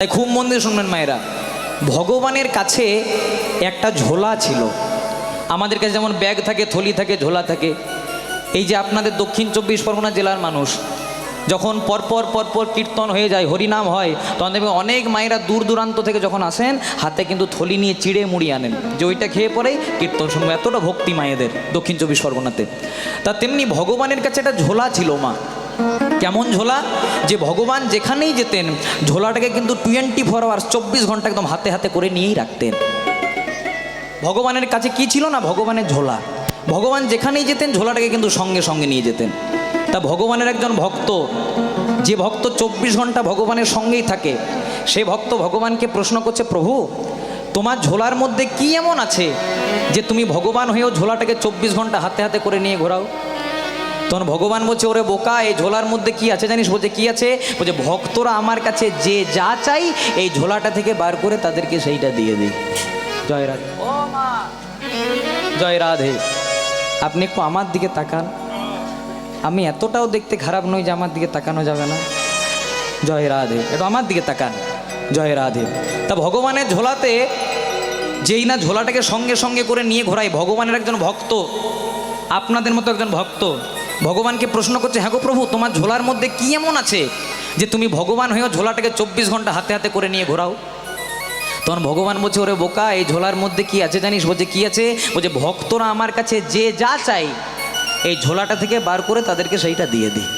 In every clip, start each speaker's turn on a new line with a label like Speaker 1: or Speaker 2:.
Speaker 1: তাই খুব মন দিয়ে শুনবেন মায়েরা, ভগবানের কাছে একটা ঝোলা ছিল। আমাদের কাছে যেমন ব্যাগ থাকে, থলি থাকে, ঝোলা থাকে। এই যে আপনাদের দক্ষিণ 24 পরগনা জেলার মানুষ যখন পরপর কীর্তন হয়ে যায়, হরিনাম হয়, তখন দেখবেন অনেক মায়েরা দূর দূরান্ত থেকে যখন আসেন হাতে কিন্তু থলি নিয়ে চিড়ে মুড়ি আনেন, যে ওইটা খেয়ে পরেই কীর্তন শুনবো। এতটা ভক্তি মায়েদের দক্ষিণ 24 পরগনাতে। তা তেমনি ভগবানের কাছে একটা ঝোলা ছিল মা। কেমন ঝোলা? যে ভগবান যেখানেই যেতেন ঝোলাটাকে কিন্তু 24 আওয়ার্স 24 ঘন্টা একদম হাতে হাতে করে নিয়েই রাখতেন। ভগবানের কাছে কি ছিল না? ভগবানের ঝোলা। ভগবান যেখানেই যেতেন ঝোলাটাকে কিন্তু সঙ্গে সঙ্গে নিয়ে যেতেন। তা ভগবানের একজন ভক্ত, যে ভক্ত 24 ঘন্টা ভগবানের সঙ্গেই থাকে, সে ভক্ত ভগবানকে প্রশ্ন করছে, প্রভু তোমার ঝোলার মধ্যে কি এমন আছে যে তুমি ভগবান হয়েও ঝোলাটাকে 24 ঘন্টা হাতে হাতে করে নিয়ে ঘোরাও? তখন ভগবান বলছে, ওরে বোকা, এই ঝোলার মধ্যে কি আছে জানিস? বলছে কি আছে? বলছে ভক্তরা আমার কাছে যে যা চাই এই ঝোলাটা থেকে বার করে তাদেরকে সেইটা দিয়ে দিই। জয় রাধে। ও মা, জয় রাধে। আপনি একটু আমার দিকে তাকান। আমি এতটাও দেখতে খারাপ নই যে আমার দিকে তাকানো যাবে না। জয় রাধে। একটু আমার দিকে তাকান। জয় রাধে। তা ভগবানের ঝোলাতে যেই না ঝোলাটাকে সঙ্গে সঙ্গে করে নিয়ে ঘোরাই, ভগবানের একজন ভক্ত, আপনাদের মতো একজন ভক্ত ভগবানকে প্রশ্ন করছে, হ্যাঁ গো প্রভু, তোমার ঝোলার মধ্যে কি এমন আছে যে তুমি ভগবান হয়েও ঝোলাটাকে 24 ঘন্টা হাতে হাতে করে নিয়ে ঘোরাও? তখন ভগবান বলছে, ওরে বোকা, এই ঝোলার মধ্যে কি আছে জানিস? বলছে কি আছে? বলছে ভক্তরা আমার কাছে যে যা চাই এই ঝোলাটা থেকে বার করে তাদেরকে সেইটা দিয়ে দিই।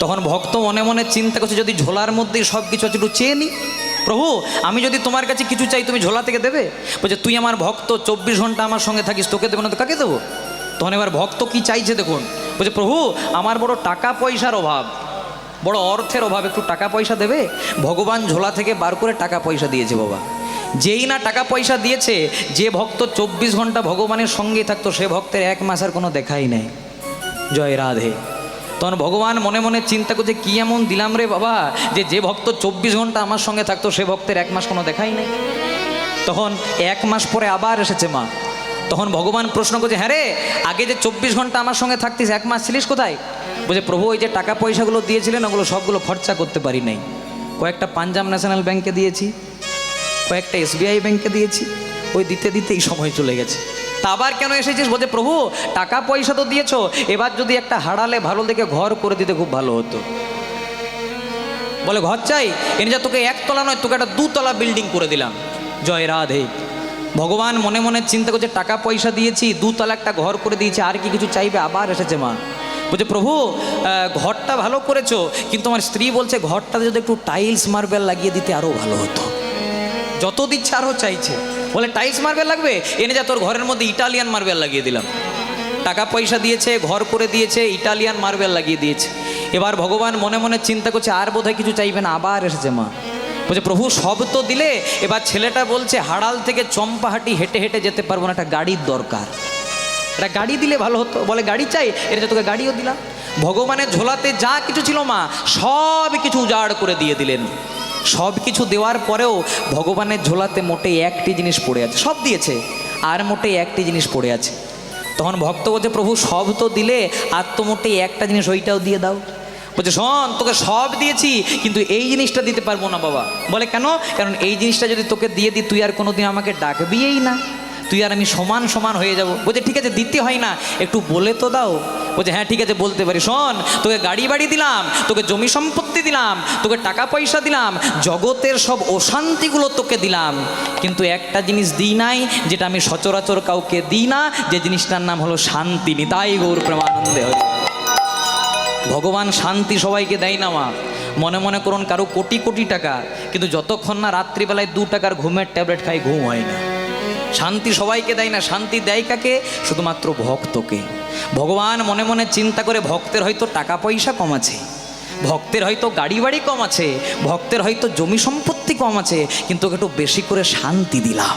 Speaker 1: তখন ভক্ত মনে মনে চিন্তা করছে, যদি ঝোলার মধ্যেই সব কিছু আছে একটু চেয়ে নিই। প্রভু, আমি যদি তোমার কাছে কিছু চাই তুমি ঝোলা থেকে দেবে? বলছে তুই আমার ভক্ত, 24 ঘন্টা আমার সঙ্গে থাকিস, তোকে দেবো না তো কাকে দেবো? তখন এবার ভক্ত কি চাইছে দেখুন। বলছে প্রভু, আমার বড় টাকা পয়সার অভাব, বড় অর্থের অভাব, একটু টাকা পয়সা দেবে? ভগবান ঝোলা থেকে বার করে টাকা পয়সা দিয়েছে বাবা। যেই না টাকা পয়সা দিয়েছে, যে ভক্ত 24 ঘন্টা ভগবানের সঙ্গেই থাকতো সে ভক্তের 1 মাস আর কোনো দেখাই নেই। জয় রাধে। তখন ভগবান মনে মনে চিন্তা করছে, কি এমন দিলাম রে বাবা যে ভক্ত 24 ঘন্টা আমার সঙ্গে থাকতো সে ভক্তের 1 মাস কোনো দেখাই নেই। তখন 1 মাস পরে আবার এসেছে মা। তখন ভগবান প্রশ্ন করছে, হ্যাঁ রে, আগে যে 24 ঘন্টা আমার সঙ্গে থাকতিস 1 মাস ছিলিস কোথায়? বলছে প্রভু, ওই যে টাকা পয়সাগুলো দিয়েছিলেন ওগুলো সবগুলো খরচা করতে পারি নাই। কয়েকটা পাঞ্জাব ন্যাশনাল ব্যাংকে দিয়েছি, কয়েকটা SBI ব্যাংকে দিয়েছি, ওই দিতে দিতেই সময় চলে গেছে। তা আবার কেন এসেছিস? বলছে প্রভু, টাকা পয়সা তো দিয়েছো, এবার যদি একটা হাড়ালে ভালো দেখে ঘর করে দিতে খুব ভালো হতো। বলে ঘর চাই? এনে যা তোকে 1 তলা নয়, তোকে একটা 2 তলা বিল্ডিং করে দিলাম। জয় রাধে। ভগবান মনে মনে চিন্তা করছে, টাকা পয়সা দিয়েছি, 2 তলা একটা ঘর করে দিয়েছি, আর কি কিছু চাইবে? আবার এসেছে মা। বলছে প্রভু, ঘরটা ভালো করেছো, কিন্তু আমার স্ত্রী বলছে ঘরটাতে যদি একটু টাইলস মার্বেল লাগিয়ে দিতে আরও ভালো হতো। যত দিচ্ছে আরও চাইছে। বলে টাইলস মার্বেল লাগবে? এনে যা তোর ঘরের মধ্যে ইটালিয়ান মার্বেল লাগিয়ে দিলাম। টাকা পয়সা দিয়েছে, ঘর করে দিয়েছে, ইটালিয়ান মার্বেল লাগিয়ে দিয়েছে। এবার ভগবান মনে মনে চিন্তা করছে, আর বোধহয় কিছু চাইবে না। আবার এসেছে মা। বলছে প্রভু, সব তো দিলে, এবার ছেলেটা বলছে হাড়াল থেকে চম্পাহাটি হেঁটে হেঁটে যেতে পারবো না, একটা গাড়ির দরকার, একটা গাড়ি দিলে ভালো হতো। বলে গাড়ি চাই? এটা তোকে গাড়িও দিলাম। ভগবানের ঝোলাতে যা কিছু ছিল মা সব কিছু উজাড় করে দিয়ে দিলেন। সব কিছু দেওয়ার পরেও ভগবানের ঝোলাতে মোটে একটি জিনিস পড়ে আছে। সব দিয়েছে আর মোটে একটি জিনিস পড়ে আছে। তখন ভক্ত বলছে, প্রভু সব তো দিলে, আর তো মোটে একটা জিনিস, ওইটাও দিয়ে দাও। বলছে শোন, তোকে সব দিয়েছি কিন্তু এই জিনিসটা দিতে পারবো না বাবা। বলে কেন? কারণ এই জিনিসটা যদি তোকে দিয়ে দিই তুই আর কোনোদিন আমাকে ডাকবিই না, তুই আর আমি সমান সমান হয়ে যাব। বলছে ঠিক আছে, দিতে হয় না, একটু বলে তো দাও। বলছে হ্যাঁ ঠিক আছে, বলতে পারি। শোন, তোকে গাড়ি বাড়ি দিলাম, তোকে জমি সম্পত্তি দিলাম, তোকে টাকা পয়সা দিলাম, জগতের সব অশান্তিগুলো তোকে দিলাম, কিন্তু একটা জিনিস দিই নাই যেটা আমি সচরাচর কাউকে দিই না, যে জিনিসটার নাম হলো শান্তি। নিতাই গৌর প্রেমানন্দে হরি। ভগবান শান্তি সবাইকে দেয় না মা। মনে মনে করুন কারো কোটি কোটি টাকা, কিন্তু যতক্ষণ না রাত্রিবেলায় 2 টাকার ঘুমের ট্যাবলেট খাই ঘুম হয় না। শান্তি সবাইকে দেয় না। শান্তি দেয় কাকে? শুধুমাত্র ভক্তকে। ভগবান মনে মনে চিন্তা করে, ভক্তের হয়তো টাকা পয়সা কম আছে, ভক্তের হয়তো গাড়ি বাড়ি কম আছে, ভক্তের হয়তো জমি সম্পত্তি কম আছে, কিন্তু ওকে একটু বেশি করে শান্তি দিলাম।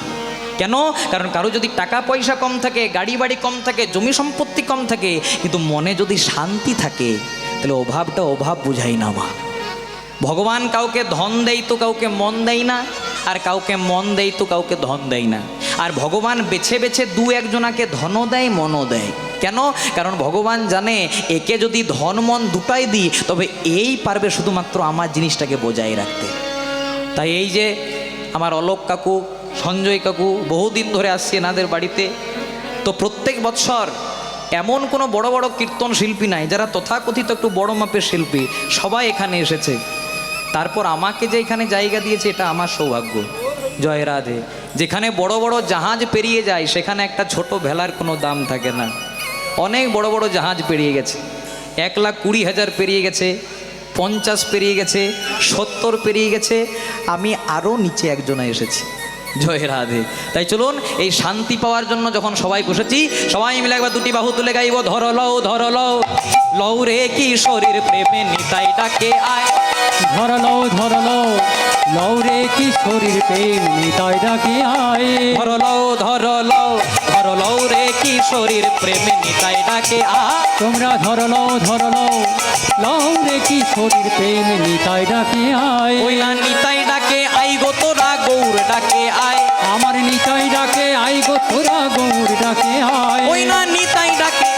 Speaker 1: কেন? কারণ কারো যদি টাকা পয়সা কম থাকে, গাড়ি বাড়ি কম থাকে, জমি সম্পত্তি কম থাকে, কিন্তু মনে যদি শান্তি থাকে তাহলে অভাবটা অভাব বুঝাই না মা। ভগবান কাউকে ধন দেয় তো কাউকে মন দেয় না, আর কাউকে মন দেয় তো কাউকে ধন দেয় না। আর ভগবান বেছে বেছে 2-1 জনাকে ধনও দেয়, মনও দেয়। কেন? কারণ ভগবান জানে একে যদি ধন মন দুটাই দিই তবে এই পারবে শুধুমাত্র আমার জিনিসটাকে বজায় রাখতে। তাই এই যে আমার অলোক কাকু, সঞ্জয় কাকু বহুদিন ধরে আসছে এনাদের বাড়িতে, তো প্রত্যেক বৎসর এমন কোনো বড় বড় কীর্তন শিল্পী নাই যারা তথাকথিত একটু বড় মাপের শিল্পী, সবাই এখানে এসেছে। তারপর আমাকে যে এখানে জায়গা দিয়েছে এটা আমার সৌভাগ্য। জয় রাধে। যেখানে বড় বড় জাহাজ পেরিয়ে যায় সেখানে একটা ছোট ভেলার কোনো দাম থাকে না। অনেক বড় বড় জাহাজ পেরিয়ে গেছে, 1,20,000 পেরিয়ে গেছে, 50 পেরিয়ে গেছে, 70 পেরিয়ে গেছে, আমি আরও নিচে একজনে এসেছি। জয় রাধে। তাই চলুন এই শান্তি পাওয়ার জন্য যখন সবাই বসেছি, সবাই মিলে একবার দুটি বাহু তুলে গাইব, ধর লও ধর লও, লও রে কিশোরীর প্রেমে নিতাই ডাকে আয়।
Speaker 2: ধর লও ধর লও, লও রে কিশোরীর প্রেম নিতাই ডাকে আয়।
Speaker 1: ধর লও ধর লও, ধর লও রে কিশোরীর প্রেমে নিতাই ডাকে আয়।
Speaker 2: তোমরা ধর লও ধর লও, লও রে কিশোরীর প্রেম নিতাই ডাকে আয়।
Speaker 1: ওই না নিতাই ডাকে আই গো তোরা গৌর ডাকে আয়।
Speaker 2: আমার নিতাই ডাকে আই গো তোরা গৌর ডাকে আয়।
Speaker 1: ওই না নিতাই ডাকে,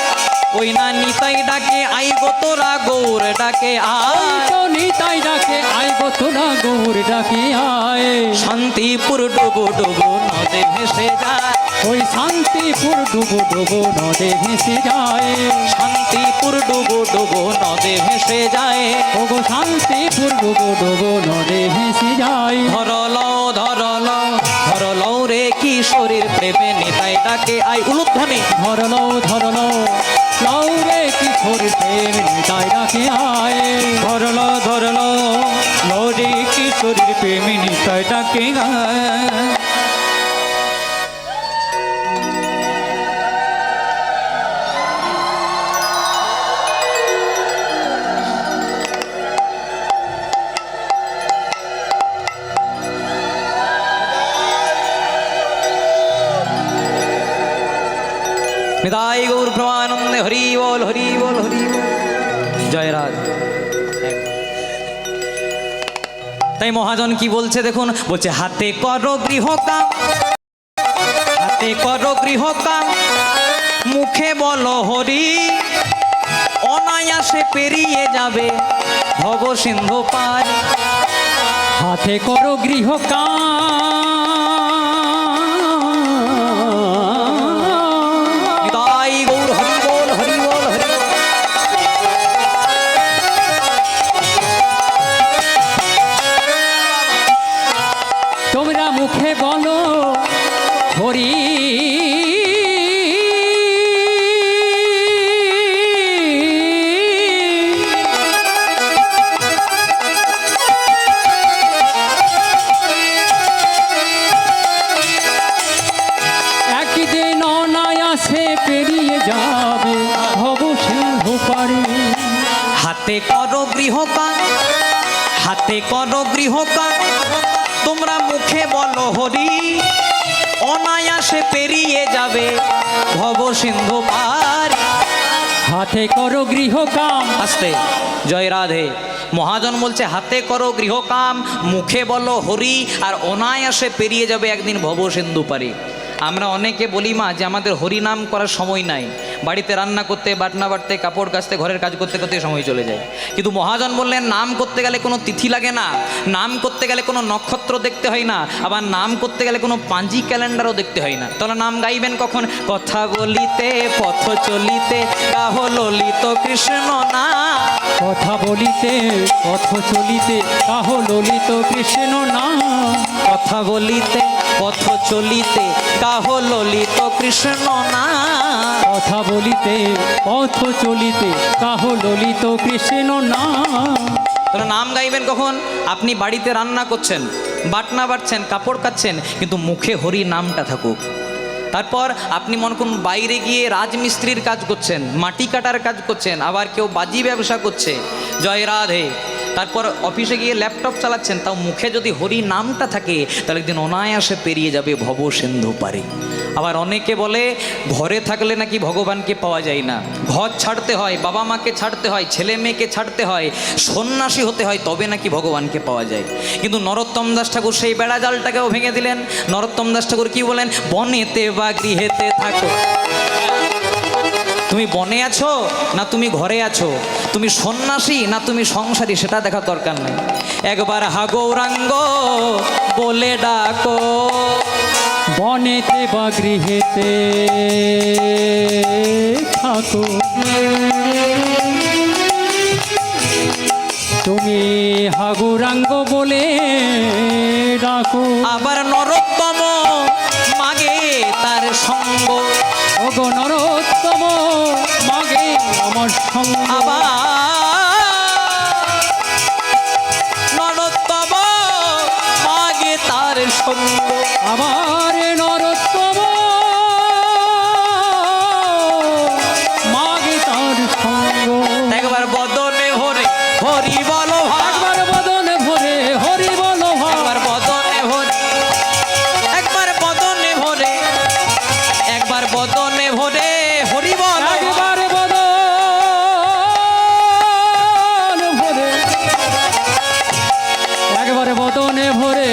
Speaker 1: ওই না নিতাই ডাকে আই গো তোরা গৌর ডাকে আয়।
Speaker 2: তো নিতাই ডাকে আই গো তোরা গৌর ডাকে আয়।
Speaker 1: শান্তিপুর ডুবো ডুবো নদে ভেসে যায়,
Speaker 2: ওই শান্তিপুর ডুবো ডুবো নদে ভেসে যায়।
Speaker 1: শান্তিপুর ডুবো ডুবো নদে ভেসে যায়।
Speaker 2: ওগো শান্তিপুর ডুবো ডুবো নদে ভেসে যায়।
Speaker 1: ধর লও ধর লও, ধর লও রে কিশোরীর প্রেমে নিতাই ডাকে আই। উলুধ্বনি।
Speaker 2: ধর লও ধর লও, লও রে কিশোরীর প্রেম নিতাই ডাকে আয়।
Speaker 1: ধর লও ধর লও, লও রে কিশোরীর প্রেমে নিতাই ডাকে আয়। নিতাই গৌর প্রেমানন্দে হরি বল হরি বল হরি বল। জয় রাধ। তাই মহাজন কি বলছে দেখুন, বলছে হাতে করো গৃহকাম, হাতে করো গৃহকাম, মুখে বলো হরি, অনায়াসে পেরিয়ে যাবে ভব সিন্ধু পার।
Speaker 2: হাতে করো গৃহকাম,
Speaker 1: নিতাই গৌর হরি বল হরি বল হরি বল।
Speaker 2: তোমরা মুখে বলো হরি, একদিন অনায়াসে পেরিয়ে যাবে ভব সিন্ধু পারে।
Speaker 1: হাতে করো গৃহকাম, হাতে করো গৃহকাম, তোমরা মুখে বলো হরি, অনায়াসে পেরিয়ে যাবে ভব সিন্ধু পার।
Speaker 2: হাতে করো গৃহকাম,
Speaker 1: আস্তে। জয় রাধে। মহাজন বলছে হাতে করো গৃহকাম, মুখে বলো হরি, আর অনায়াসে পেরিয়ে যাবে একদিন ভব সিন্ধু পারে। আমরা অনেকে বলি মা যে আমাদের হরি নাম করার সময় নাই, বাড়িতে রান্না করতে, বাটনা বাটতে, কাপড় কাচতে, ঘরের কাজ করতে করতে সময় চলে যায়। কিন্তু মহাজন বললেন নাম করতে গেলে কোনো তিথি লাগে না, নাম করতে গেলে কোনো নক্ষত্র দেখতে হয় না, আবার নাম করতে গেলে কোনো পাঁজি ক্যালেন্ডারও দেখতে হয় না। তাহলে নাম গাইবেন কখন? কথা বলিতে পথ চলিতে কাহ ললিত কৃষ্ণ না।
Speaker 2: কথা বলিতে পথ চলিতে কাহ ললিত কৃষ্ণ না।
Speaker 1: কথা বলিতে পথ চলিতে কাহ ললিত কৃষ্ণ না।
Speaker 2: কথা বলিতে পথ চলিতে কাহ ললিত কৃষ্ণ না।
Speaker 1: তাহলে নাম গাইবেন কখন? আপনি বাড়িতে রান্না করছেন, বাটনা বাটছেন, কাপড় কাচ্ছেন, কিন্তু মুখে হরি নামটা থাকুক। তারপর আপনি মনে করুন বাইরে গিয়ে রাজমিস্ত্রির কাজ করছেন, মাটি কাটার কাজ করছেন, আবার কেউ বাজি ব্যবসা করছে, জয় রাধে। তারপর অফিসে গিয়ে ল্যাপটপ চালাচ্ছেন, তাও মুখে যদি হরি নামটা থাকে তাহলে একদিন অনায়াসে পেরিয়ে যাবে ভব সিন্ধু পারে। আবার অনেকে বলে ঘরে থাকলে নাকি ভগবানকে পাওয়া যায় না, ঘর ছাড়তে হয়, বাবা মাকে ছাড়তে হয়, ছেলে মেয়েকে ছাড়তে হয়, সন্ন্যাসী হতে হয়, তবে নাকি ভগবানকে পাওয়া যায়। কিন্তু নরোত্তম দাস ঠাকুর সেই বেড়া জালটাকেও ভেঙে দিলেন। নরোত্তম দাস ঠাকুর কি বলেন? বনেতে বা গৃহেতে থাকো তুমি বনে আছো না তুমি ঘরে আছো, তুমি সন্ন্যাসী না তুমি সংসারী, সেটা দেখার দরকার নেই। একবার হা গৌরাঙ্গ বলে ডাকো,
Speaker 2: বনেতে বা গৃহেতে থাকো, তুমি হা গৌরাঙ্গ বলে ডাকো।
Speaker 1: আবার নরোত্তম মাগে তার সঙ্গ,
Speaker 2: ওগো নরোত্তম মাগে আমার সঙ্গ।
Speaker 1: আবার নরোত্তম মাগে তার সঙ্গ,
Speaker 2: আবার নরোত্তম মাগে তার সঙ্গ।
Speaker 1: একবার বদনে ভরে হরি বলো ভাই,
Speaker 2: একবার বদনে ভরে হরি বলো ভাই,
Speaker 1: একবার বদনে ভরে, একবার বদনে ভরে, একবার বদনে ভরে হরি বলো,
Speaker 2: একবার বদন ভরে, একবার বদনে ভরে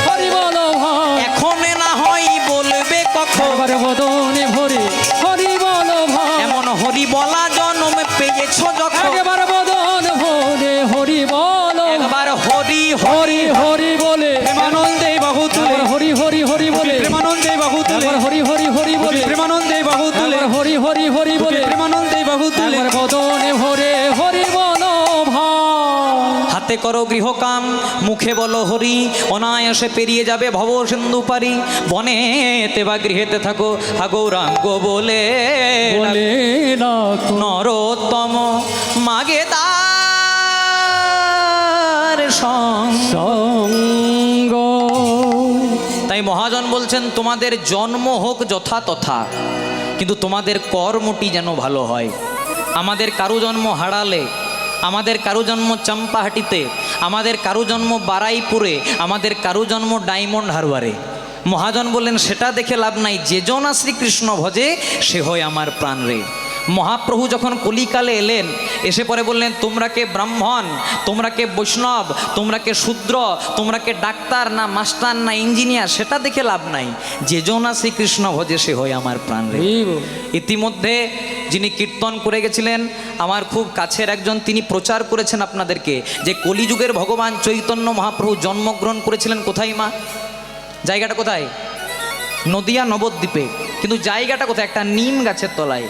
Speaker 2: হরি বলো ভাই,
Speaker 1: এখন না হয় বলবে কখন,
Speaker 2: একবার বদনে ভরে হরি বলো ভাই,
Speaker 1: এমন হরি বলা জন্ম পেয়েছো যখন,
Speaker 2: একবার বদন ভরে হরি বলো,
Speaker 1: একবার হরি
Speaker 2: হরি হরি বলে
Speaker 3: প্রেমানন্দে বাহু তুলে,
Speaker 2: একবার হরি হরি হরি বলে,
Speaker 3: প্রেমানন্দে বাহু তুলে,
Speaker 2: একবার হরি হরি হরি বলে,
Speaker 3: প্রেমানন্দে বাহু তুলে,
Speaker 2: একবার হরি হরি হরি বলে,
Speaker 3: প্রেমানন্দে বাহু তুলে।
Speaker 2: একবার বদনে ভরে হরি বলো ভাই।
Speaker 1: হাতে করো গৃহকাম, মুখে বলো হরি, অনায়াসে পেরিয়ে যাবে ভব সিন্ধু পারি। বনেতে বা গৃহেতে থাকো, হা গৌরাঙ্গ বলে
Speaker 2: বলে ডাকো,
Speaker 1: নরোত্তম মাগে তার সঙ্গ।
Speaker 2: সঙ্গ।
Speaker 1: তাই মহাজন বলছেন তোমাদের জন্ম হোক যথা তথা, কিন্তু তোমাদের কর্মটি যেন ভালো হয়। আমাদের কারু জন্ম হারালে, আমাদের কারু জন্ম চম্পাহাটিতে, আমাদের কারু জন্ম বারাইপুরে, আমাদের কারু জন্ম ডায়মন্ড হারবারে। মহাজন বললেন সেটা দেখে লাভ নাই, যে জনা শ্রীকৃষ্ণ ভজে সে হয় আমার প্রাণ রে। মহাপ্রভু যখন কলিকালে এলেন, এসে পরে বললেন তোমরা কে ব্রাহ্মণ, তোমরা কে বৈষ্ণব, তোমরা কে শূদ্র, তোমরা কে ডাক্তার না মাস্টার না ইঞ্জিনিয়ার, সেটা দেখে লাভ নাই, যে জনা শ্রীকৃষ্ণ ভজে সে হয় আমার প্রাণ রে। ইতিমধ্যে যিনি কীর্তন করে গেছিলেন আমার খুব কাছের একজন, তিনি প্রচার করেছেন আপনাদেরকে যে কলিযুগের ভগবান চৈতন্য মহাপ্রভু জন্মগ্রহণ করেছিলেন কোথায় মা? জায়গাটা কোথায়? নদিয়া নবদ্বীপে। কিন্তু জায়গাটা কোথায়? একটা নিম গাছের তলায়।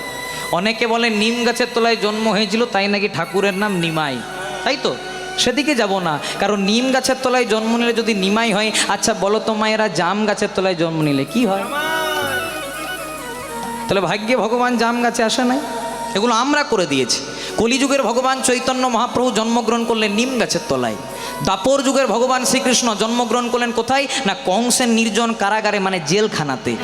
Speaker 1: অনেকে বলে নিম গাছের তলায় জন্ম হয়েছিল, তাই নাকি ঠাকুরের নাম নিমাই, তাই তো? সেদিকে যাব না, কারণ নিম গাছের তলায় জন্ম নিলে যদি নিমাই হয়, আচ্ছা বলো তো মায়েরা, জাম গাছের তলায় জন্ম নিলে কি হয়? তাহলে ভাগ্যে ভগবান জাম গাছে আসে নাই, এগুলো আমরা করে দিয়েছি। কলিযুগের ভগবান চৈতন্য মহাপ্রভু জন্মগ্রহণ করলেন নিম গাছের তলায়। দাপর যুগের ভগবান শ্রীকৃষ্ণ জন্মগ্রহণ করলেন কোথায়? না কংসের নির্জন কারাগারে, মানে জেলখানাতে।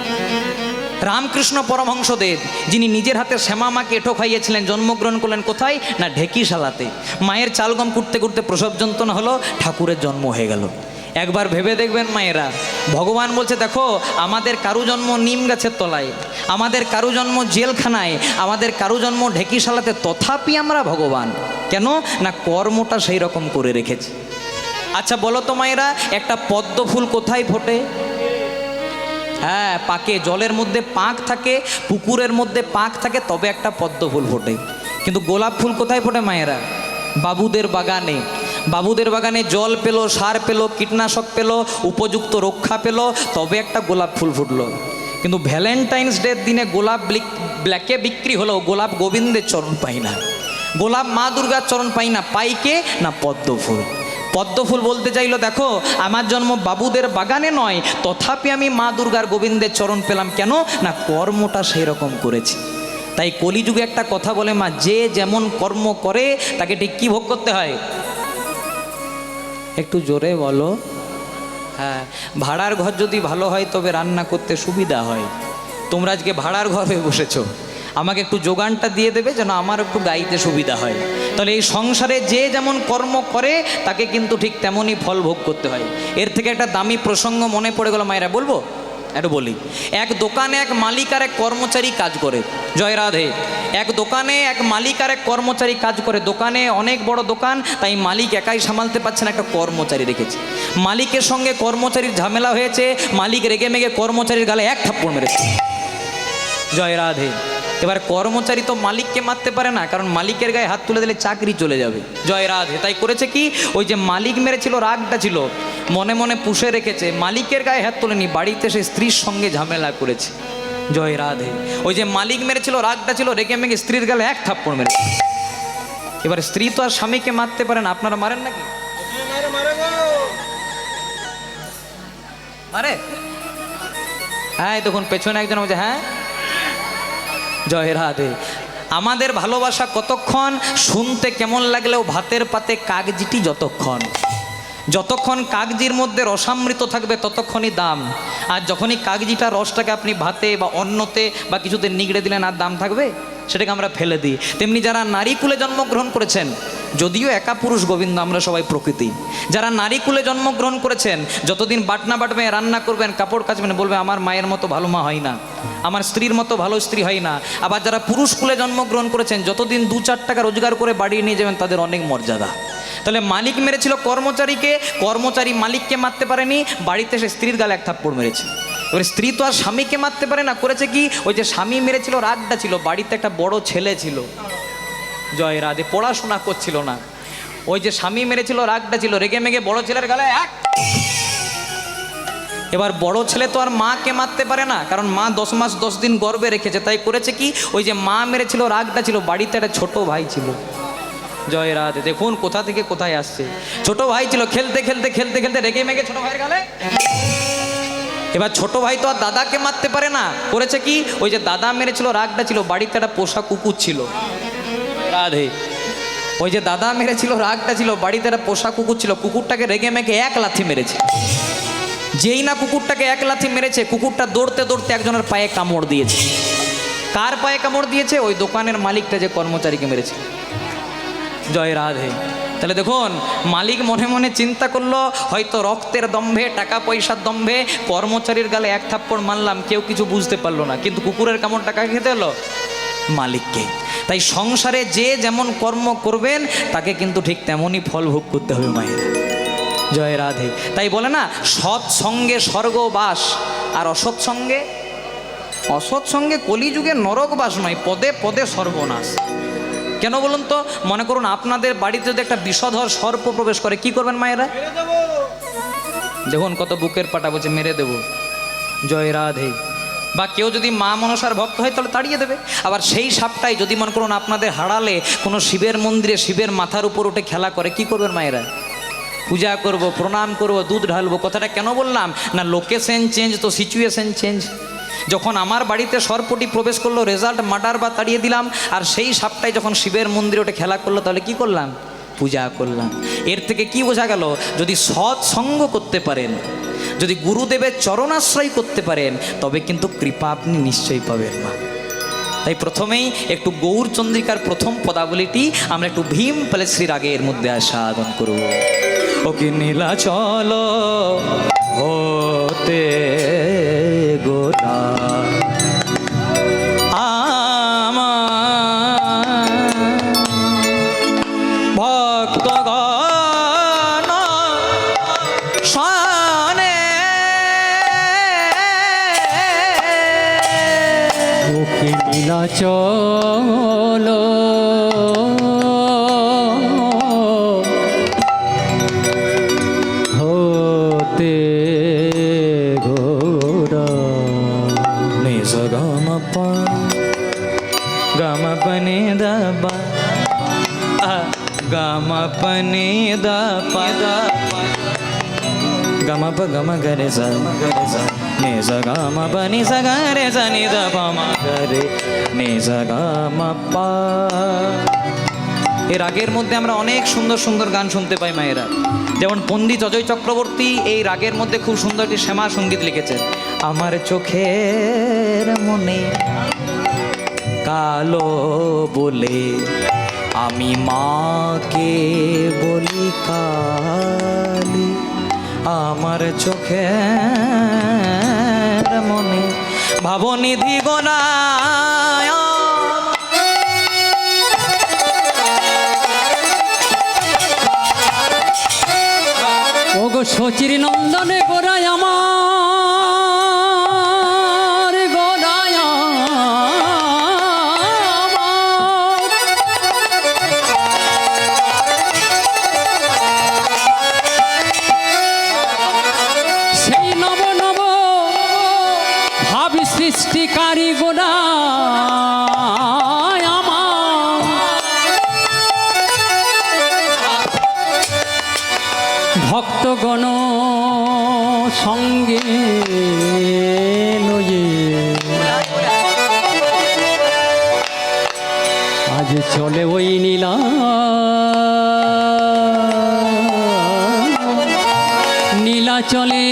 Speaker 1: রামকৃষ্ণ পরমহংসদেব যিনি নিজের হাতে শ্যামামাকে এঁঠো খাইয়েছিলেন, জন্মগ্রহণ করলেন কোথায়? না ঢেকিশালাতে। মায়ের চালগম কুটতে কুটতে প্রসব যন্ত্রণা হলো, ঠাকুরের জন্ম হয়ে গেল। একবার ভেবে দেখবেন মায়েরা, ভগবান বলছে দেখো আমাদের কারু জন্ম নিম গাছের তলায়, আমাদের কারু জন্ম জেলখানায়, আমাদের কারু জন্ম ঢেকিশালাতে, তথাপি আমরা ভগবান। কেন না কর্মটা সেই রকম করে রেখেছি। আচ্ছা বলো তো মায়েরা, একটা পদ্ম ফুল কোথায় ফোটে? হ্যাঁ, পাকে। জলের মধ্যে পাক থাকে, পুকুরের মধ্যে পাক থাকে, তবে একটা পদ্ম ফুল ফোটে। কিন্তু গোলাপ ফুল কোথায় ফোটে মায়েরা? বাবুদের বাগানে। বাবুদের বাগানে জল পেলো, সার পেলো, কীটনাশক পেলো, উপযুক্ত রক্ষা পেলো, তবে একটা গোলাপ ফুল ফুটলো। কিন্তু ভ্যালেন্টাইন্স ডের দিনে গোলাপ ব্ল্যাকে বিক্রি হলো, গোলাপ গোবিন্দের চরণ পাই না, গোলাপ মা দুর্গার চরণ পাই না, পাই কে? না পদ্ম ফুল। পদ্ম ফুল বলতে চাইলো দেখো আমার জন্ম বাবুদের বাগানে নয়, তথাপি আমি মা দুর্গার গোবিন্দের চরণ পেলাম। কেন না কর্মটা সেই রকম করেছি। তাই কলিযুগে একটা কথা বলে মা, যে যেমন কর্ম করে তাকে ঠিক কি ভোগ করতে হয়? একটু জোরে বলো। হ্যাঁ, ভাড়ার ঘর যদি ভালো হয় তবে রান্না করতে সুবিধা হয়। তোমরা আজকে ভাড়ার ঘরে বসেছো, আমাকে একটু যোগানটা দিয়ে দেবে যেন আমার একটু গাইতে সুবিধা হয়। তাহলে এই সংসারে যে যেমন কর্ম করে তাকে কিন্তু ঠিক তেমনই ফল ভোগ করতে হয়। এর থেকে একটা দামি প্রসঙ্গ মনে পড়ে গেল মায়েরা, বলবো? একটু বলি। এক দোকানে এক মালিক আর এক কর্মচারী কাজ করে। জয় রাধে। এক দোকানে এক মালিক আর এক কর্মচারী কাজ করে। দোকানে অনেক বড় দোকান, তাই মালিক একাই সামালতে পারছে না, একটা কর্মচারী রেখেছে। মালিকের সঙ্গে কর্মচারীর ঝামেলা হয়েছে, মালিক রেগে মেগে কর্মচারীর গালে এক থাপ্পড় মেরেছে। জয় রাধে। এবার কর্মচারী তো মালিককে মারতে পারে না, কারণ মালিকের গায়ে হাত তুলে দিলে চাকরি চলে যাবে। জয় রাধে। তাই করেছে কি, ওই যে মালিক মেরেছিল, রাগটা ছিল, মনে মনে পুষে রেখেছে, মালিকের গায়ে হাত তোলেনি, বাড়িতে সে স্ত্রীর সঙ্গে ঝামেলা করেছে। জয় রাধে। ওই যে মালিক মেরেছিল, রাগটা ছিল, রেগে মেগে স্ত্রীর গালে এক থাপ্পড় মেরেছে। এবার স্ত্রী তো আর স্বামীকে মারতে পারে না, আপনারা মারেন নাকি? মারে? হ্যাঁ, দেখুন পেছনে একজন বলছে হ্যাঁ। জয় রাধে। আমাদের ভালোবাসা কতক্ষণ, শুনতে কেমন লাগলেও ভাতের পাতে কাগজিটি যতক্ষণ। যতক্ষণ কাগজির মধ্যে রসামৃত থাকবে ততক্ষণই দাম। আর যখনই কাগজিটা রসটাকে আপনি ভাতে বা অন্নতে বা কিছুতে নিগড়ে দিলেন, আর দাম থাকবে? সেটাকে আমরা ফেলে দিই। তেমনি যারা নারী কুলে জন্মগ্রহণ করেছেন, যদিও একা পুরুষ গোবিন্দ, আমরা সবাই প্রকৃতি, যারা নারী কুলে জন্মগ্রহণ করেছেন, যতদিন বাটনা বাটবে, রান্না করবেন, কাপড় কাচবেন, বলবে আমার মায়ের মতো ভালো মা হয় না, আমার স্ত্রীর মতো ভালো স্ত্রী হয় না। আবার যারা পুরুষ কুলে জন্মগ্রহণ করেছেন, যতদিন 2-4 টাকা রোজগার করে বাড়িয়ে নিয়ে যাবেন, তাদের অনেক মর্যাদা। তাহলে মালিক মেরেছিল কর্মচারীকে, কর্মচারী মালিককে মারতে পারেনি, বাড়িতে সে স্ত্রীর গালে এক থাপ্পড় মেরেছে। এবার স্ত্রী তো আর স্বামীকে মারতে পারে না, করেছে কি, ওই যে স্বামী মেরেছিল, রাগটা ছিল, বাড়িতে একটা বড় ছেলে ছিল, জয় রাধে, পড়াশোনা করছিল না। ওই যে স্বামী মেরেছিল, রাগটা ছিল, রেগে মেগে বড় ছেলের গালে এক। এবার বড় ছেলে তো আর মাকে মারতে পারে না, কারণ মা 10 মাস 10 দিন গর্ভে রেখেছে। তাই করেছে কি, ওই যে মা মেরেছিল, রাগটা ছিল, বাড়িতে একটা ছোট ভাই ছিল। জয় রাধে। দেখুন কোথা থেকে কোথায় আসছে। ছোট ভাই ছিল, খেলতে খেলতে খেলতে খেলতে রেগে মেগে ছোট ভাইয়ের গালে। এবার ছোট ভাই তো আর দাদাকে মারতে পারে না, করেছে কি, ওই যে দাদা মেরেছিল, রাগটা ছিল, বাড়িতে একটা পোষা কুকুর ছিল। রাধে। ওই যে দাদা মেরেছিল, রাগটা ছিল, বাড়িতে একটা পোষা কুকুর ছিল, কুকুরটাকে রেগে মেগে এক লাথি মেরেছে। যেই না কুকুরটাকে এক লাথি মেরেছে, কুকুরটা দৌড়তে দৌড়তে একজনের পায়ে কামড় দিয়েছে। কার পায়ে কামড় দিয়েছে? ওই দোকানের মালিকটা যে কর্মচারীকে মেরেছে। জয় রাধে। তাহলে দেখুন, মালিক মনে মনে চিন্তা করলো, হয়তো রক্তের দম্ভে, টাকা পয়সার দম্ভে কর্মচারীর গালে এক থাপ্পড় মারলাম, কেউ কিছু বুঝতে পারলো না, কিন্তু কুকুরের কামড় টাকা খেতে হলো মালিককে। তাই সংসারে যে যেমন কর্ম করবেন, তাকে কিন্তু ঠিক তেমনই ফল ভোগ করতে হবে মায়ের। জয় রাধে। তাই বলে না, সৎসঙ্গে স্বর্গবাস, আর অসৎসঙ্গে কলিযুগে নরকবাস নয়, পদে পদে সর্বনাশ। কেন বলুন তো? মনে করুন আপনাদের বাড়িতে যদি একটা বিষধর সর্প প্রবেশ করে, কি করবেন মায়েরা? দেখুন কত বুকের পাটা বলছে, মেরে দেব। জয় রাধে। বা কেউ যদি মা মনসার ভক্ত হয়, তাহলে তাড়িয়ে দেবে। আবার সেই সাপটাই যদি মনে করুন আপনাদের হারালে কোনো শিবের মন্দিরে শিবের মাথার উপর উঠে খেলা করে, কি করবেন মায়েরা? পূজা করব, প্রণাম করব, দুধ ঢালবো। কথাটা কেন বললাম না, লোকেশন চেঞ্জ তো সিচুয়েশন চেঞ্জ। যখন আমার বাড়িতে সর্পটি প্রবেশ করলো, রেজাল্ট মার্ডার বা তাড়িয়ে দিলাম। আর সেই সাপটাই যখন শিবের মন্দিরে ওঠে খেলা করলো, তাহলে কি করলাম? পূজা করলাম। এর থেকে কি বোঝা গেল? যদি সৎসঙ্গ করতে পারেন, যদি গুরুদেবের চরণাশ্রয় করতে পারেন, তবে কিন্তু কৃপা আপনি নিশ্চয়ই পাবেন মা। তাই প্রথমেই একটু গৌরচন্দ্রিকার প্রথম পদাবলীটি আমরা একটু ভীম প্যালেশ্রী রাগের মধ্যে আস্বাদন করব। ওকে নীলা চলো হতে গোরা ভক্তগণ শানে
Speaker 2: ওকে নীলা চলো হতে ঘোরা
Speaker 1: নিজ গম গম পনে দবা গম পনে দা গম প গম গরে জ নিজ গম পনি স গরে জ নি দ প ম গরে নিজ গম পা। এর রাগের মধ্যে আমরা অনেক সুন্দর সুন্দর গান শুনতে পাই মায়েরা। যেমন পণ্ডিত অজয় চক্রবর্তী এই রাগের মধ্যে খুব সুন্দর একটি শ্যামা সঙ্গীত লিখেছেন। আমার চোখের মনে কালো বলে আমি মাকে বলি কালী, আমার চোখের মনে ভাবনিধি গোনায়
Speaker 2: ওগো শচির নন্দনে গোরায় আমার গোরায় শিকারি গোড়া আমার ভক্তগণ সঙ্গে লয়ে আজ চলে ওই নীলা নীলা চলে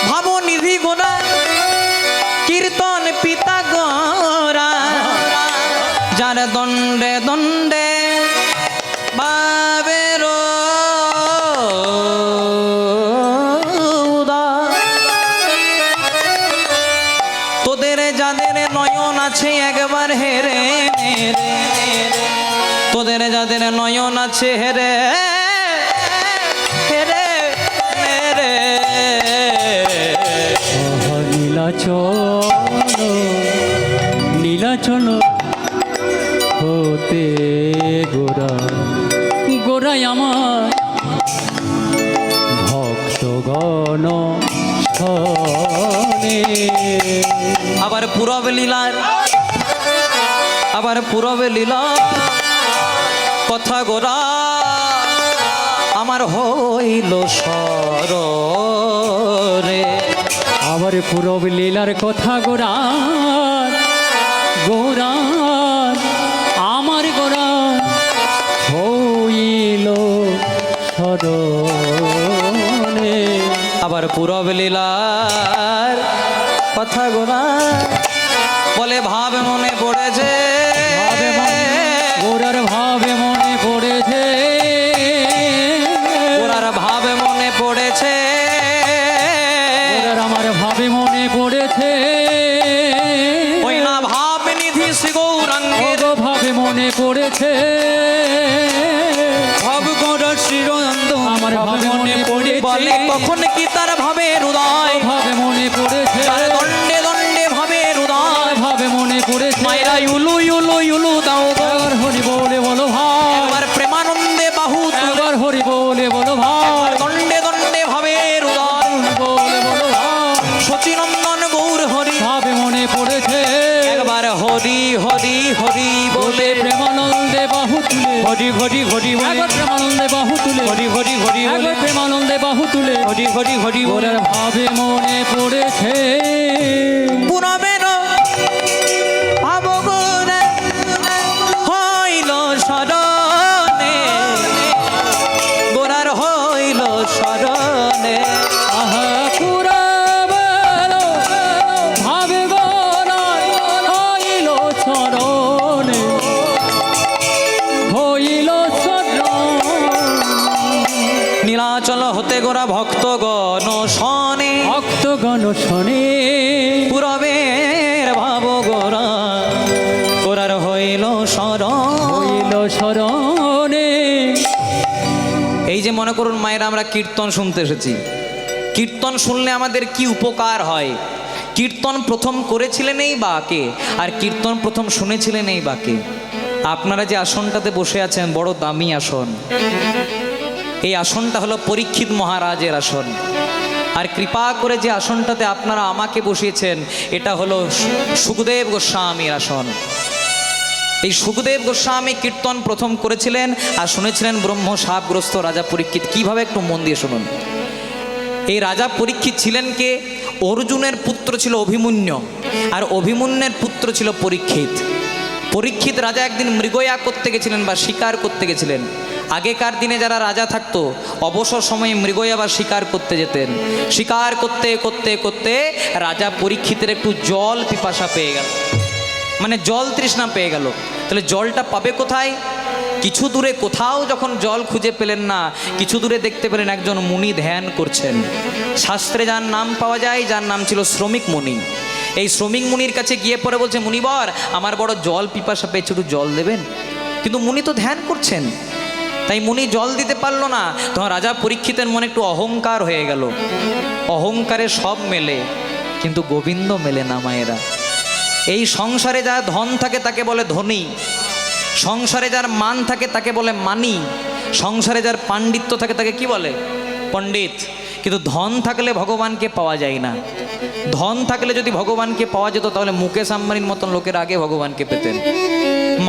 Speaker 1: ভাবো নিধি গোরা কীর্তন পিতা গোরা যার দণ্ডে দণ্ডে বাবের তোদের যাদের নয়ন আছে একবার হেরে তোদের যাদের নয়ন আছে হেরে হেরে হেরে
Speaker 2: নীলাচল হতে গোরা গোরাই আমার ভক্তগণ শনে
Speaker 1: আবার পূরব লীলার আবার পূরব লীলা কথা গোরা আমার হইল সরে
Speaker 2: আবার পূরব লীলার কথা গোরার গোরার আমার গোরার হইল সরণে
Speaker 1: আবার পূরব লীলার কথা গোরা বলে ভাব মনে পড়েছে
Speaker 2: ভাবে গোরার ভাবে মনে পড়েছে
Speaker 1: গোরার ভাব মনে পড়েছে
Speaker 2: গোরার আমার ভাবে মনে পড়েছে
Speaker 1: ওই না ভাব নিধি শ্রী গৌরাঙ্গের
Speaker 2: ভাবে মনে পড়েছে
Speaker 3: ভাব গোরা শ্রীরন্ত
Speaker 2: আমার ভাবে মনে
Speaker 1: বলে
Speaker 2: পড়েছে
Speaker 1: কখন কি তার ভাবের উদয়
Speaker 2: ভাবে মনে পড়েছে
Speaker 1: তার দণ্ডে দণ্ডে ভাবের উদয়
Speaker 2: ভাবে মনে পড়েছে
Speaker 1: মায়েরা ইউলু ইউলু ইউলু দাও গো।
Speaker 2: একবার হরি বলে বলো ভাই
Speaker 1: একবার প্রেমানন্দে বাহু তুলে
Speaker 2: একবার হরি বলে বলো ভাই
Speaker 1: দণ্ডে দণ্ডে ভাবের উদয়
Speaker 2: বলে বলো ভাই
Speaker 1: শচীনন্দন গৌর হরি
Speaker 2: ভাবে মনে পড়েছে
Speaker 1: একবার হরি হরি হরি বলে
Speaker 2: প্রেমানন্দে বাহু তুলে
Speaker 1: হরি হরি হরি বলে
Speaker 2: একবার প্রেমানন্দে বাহু তুলে
Speaker 1: হরি হরি হরি বলে
Speaker 2: একবার প্রেমানন্দে বাহু তুলে
Speaker 1: হরি হরি হরি বলে
Speaker 2: ওরার ভাবে মনে পড়েছে
Speaker 1: পুরবের ভাবগুণ হইল শরণে গোরার হইল শরণে
Speaker 2: আহা পুরাবেল ভাবে গোরার হইল চরণে হইল চরণ
Speaker 1: নীলাচল হতে গোরা ভক্তগণ শনে
Speaker 2: ভক্তগণ শনে
Speaker 1: পুরবের ভাব গোরা গোরার হইল শরণ
Speaker 2: হইল শরণে
Speaker 1: এই যে মনে করুন মায়েরা আমরা কীর্তন শুনতে এসেছি কীর্তন শুনলে আমাদের কি উপকার হয় কীর্তন প্রথম করেছিলেন এই বাকে আর কীর্তন প্রথম শুনেছিলেন এই বাকে আপনারা যে আসনটাতে বসে আছেন বড় দামি আসন এই আসনটা হলো পরীক্ষিত মহারাজের আসন আর কৃপা করে যে আসনটাতে আপনারা আমাকে বসিয়েছেন এটা হলো সুখদেব গোস্বামীর আসন এই সুখদেব গোস্বামী কীর্তন প্রথম করেছিলেন আর শুনেছিলেন ব্রহ্ম শাপগ্রস্ত রাজা পরীক্ষিত কিভাবে একটু মন দিয়ে শুনুন এই রাজা পরীক্ষিত ছিলেন কে অর্জুনের পুত্র ছিল অভিমন্যু আর অভিমন্যুর পুত্র ছিল পরীক্ষিত পরীক্ষিত রাজা একদিন মৃগয়া করতে গেছিলেন বা শিকার করতে গেছিলেন আগেকার দিনে যারা রাজা থাকতো অবসর সময়ে মৃগয়া বা শিকার করতে যেতেন শিকার করতে করতে করতে রাজা পরীক্ষিতের একটু জল পিপাসা পেয়ে গেল মানে জল তৃষ্ণা পেয়ে গেল তাহলে জলটা পাবে কোথায় কিছু দূরে কোথাও যখন জল খুঁজে পেলেন না কিছু দূরে দেখতে পেলেন একজন মুনি ধ্যান করছেন শাস্ত্রে যার নাম পাওয়া যায় যার নাম ছিল শ্রমিক মুনি এই শ্রমিক মুনির কাছে গিয়ে পরে বলছে মুনিবর আমার বড় জল পিপাসা পেয়েছে একটু জল দেবেন কিন্তু মুনি তো ধ্যান করছেন তাই মুনি জল দিতে পারলো না। তখন রাজা পরীক্ষিতের মনে একটু অহংকার হয়ে গেল। অহংকারে সব মেলে, কিন্তু গোবিন্দ মেলে না মায়েরা। এই সংসারে যার ধন থাকে তাকে বলে ধনী, সংসারে যার মান থাকে তাকে বলে মানি, সংসারে যার পাণ্ডিত্য থাকে তাকে কি বলে? পণ্ডিত। কিন্তু ধন থাকলে ভগবানকে পাওয়া যায় না। ধন থাকলে যদি ভগবানকে পাওয়া যেত তাহলে মুকেশ আম্বানির মতন লোকের আগে ভগবানকে পেতেন।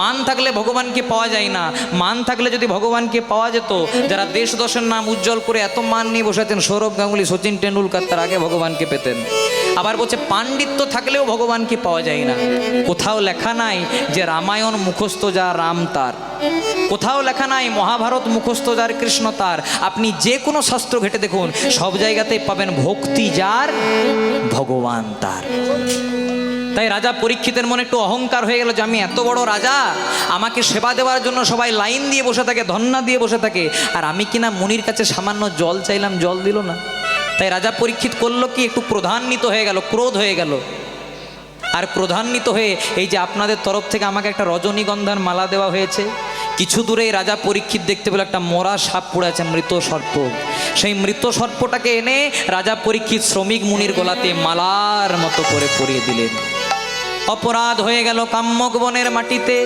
Speaker 1: মান থাকলে ভগবানকে পাওয়া যায় না। মান থাকলে যদি ভগবানকে পাওয়া যেত, যারা দেশ দশের নাম উজ্জ্বল করে এত মান নিয়ে বসে আছেন, সৌরভ গাঙ্গুলি, সচিন টেন্ডুলকার, তার আগে ভগবানকে পেতেন। আবার বলছে পাণ্ডিত্য থাকলেও ভগবানকে পাওয়া যায় না। কোথাও লেখা নাই যে রামায়ণ মুখস্থ যার রাম তার, কোথাও লেখা নাই মহাভারত মুখস্থ যার কৃষ্ণ তার। আপনি যে কোনো শাস্ত্র ঘেটে দেখুন, সব জায়গাতেই পাবেন ভক্তি যার ভগবান তার। তাই রাজা পরীক্ষিতের মনে একটু অহংকার হয়ে গেল যে আমি এত বড় রাজা, আমাকে সেবা দেওয়ার জন্য সবাই লাইন দিয়ে বসে থাকে, ধন্না দিয়ে বসে থাকে, আর আমি কিনা মুনির কাছে সামান্য জল চাইলাম, জল দিল না। তাই রাজা পরীক্ষিত করলো কি, একটু ক্রোধান্বিত হয়ে গেল, ক্রোধ হয়ে গেল। আর ক্রোধান্বিত হয়ে এই যে আপনাদের তরফ থেকে আমাকে একটা রজনীগন্ধার মালা দেওয়া হয়েছে, কিছু দূরেই রাজা পরীক্ষিত দেখতে পেল একটা মরা সাপ পড়ে আছে, মৃত সর্প। সেই মৃত সর্পটাকে এনে রাজা পরীক্ষিত শ্রমিক মুনির গলাতে মালার মতো করে পরিয়ে দিলেন। অপরাধ হয়ে গেল কাম্যক বনের মাটিতে।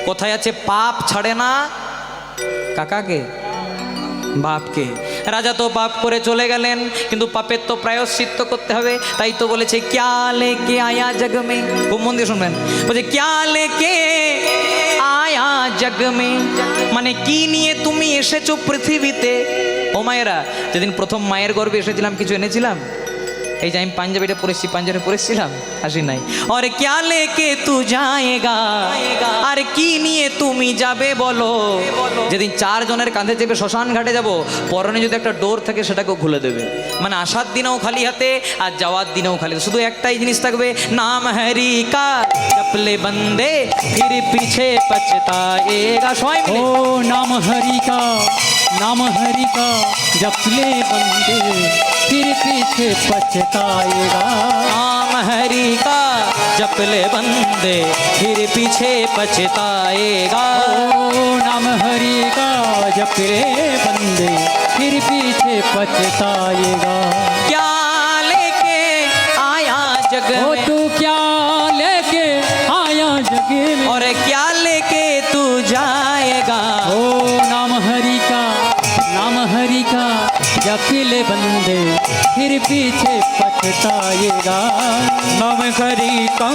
Speaker 1: কোথায় আছে পাপ ছাড়ে না কাকাকে? বাপকে। রাজা তো পাপ করে চলে গেলেন, কিন্তু পাপের তো প্রায়শ্চিত্ত করতে হবে। তাই তো বলেছে ক্যা লেকে আয়া জগ মে, খুব মন দিয়ে শুনবেন, বলছে ক্যা লেকে আয়া জগ মে, মানে কি নিয়ে তুমি এসেছো পৃথিবীতে। ও মায়েরা, যেদিন প্রথম মায়ের গর্ভে এসেছিলাম কিছু এনেছিলাম? এই যে আমি পাঞ্জাবিটা পরেছি, পাঞ্জাবি পরেছিলাম, আসি নাই। আর ক্যা লেকে তু যায়েগা, আর কি নিয়ে তুমি যাবে বলো। যেদিন 4 জনের কাঁধে চেপে শ্মশান ঘাটে যাব, পরনে যদি একটা ডোর থাকে সেটাকেও খুলে দেবে। মানে আসার দিনেও খালি হাতে আর যাওয়ার দিনেও খালি হাতে। শুধু একটাই জিনিস থাকবে, নাম হরি কা জপলে বন্দে ফির পিছে পছতায়েগা। সবাই মিলে
Speaker 2: ও নাম হরি কা, নাম হরি কা জপলে বন্দে फिर पीछे पछताएगा।
Speaker 1: नाम हरि का जपले बंदे फिर पीछे पछताएगा।
Speaker 2: ओ नाम हरि का जपले बंदे फिर पीछे पछताएगा।
Speaker 1: क्या लेके आया जग
Speaker 2: ओ
Speaker 1: में,
Speaker 2: तू क्या लेके आया जग में,
Speaker 1: और क्या लेके तू जाएगा।
Speaker 2: ओ नाम हरि का, नाम हरि का जपले बंदे फिर पीछे पछताएगा।
Speaker 3: नाम हरि का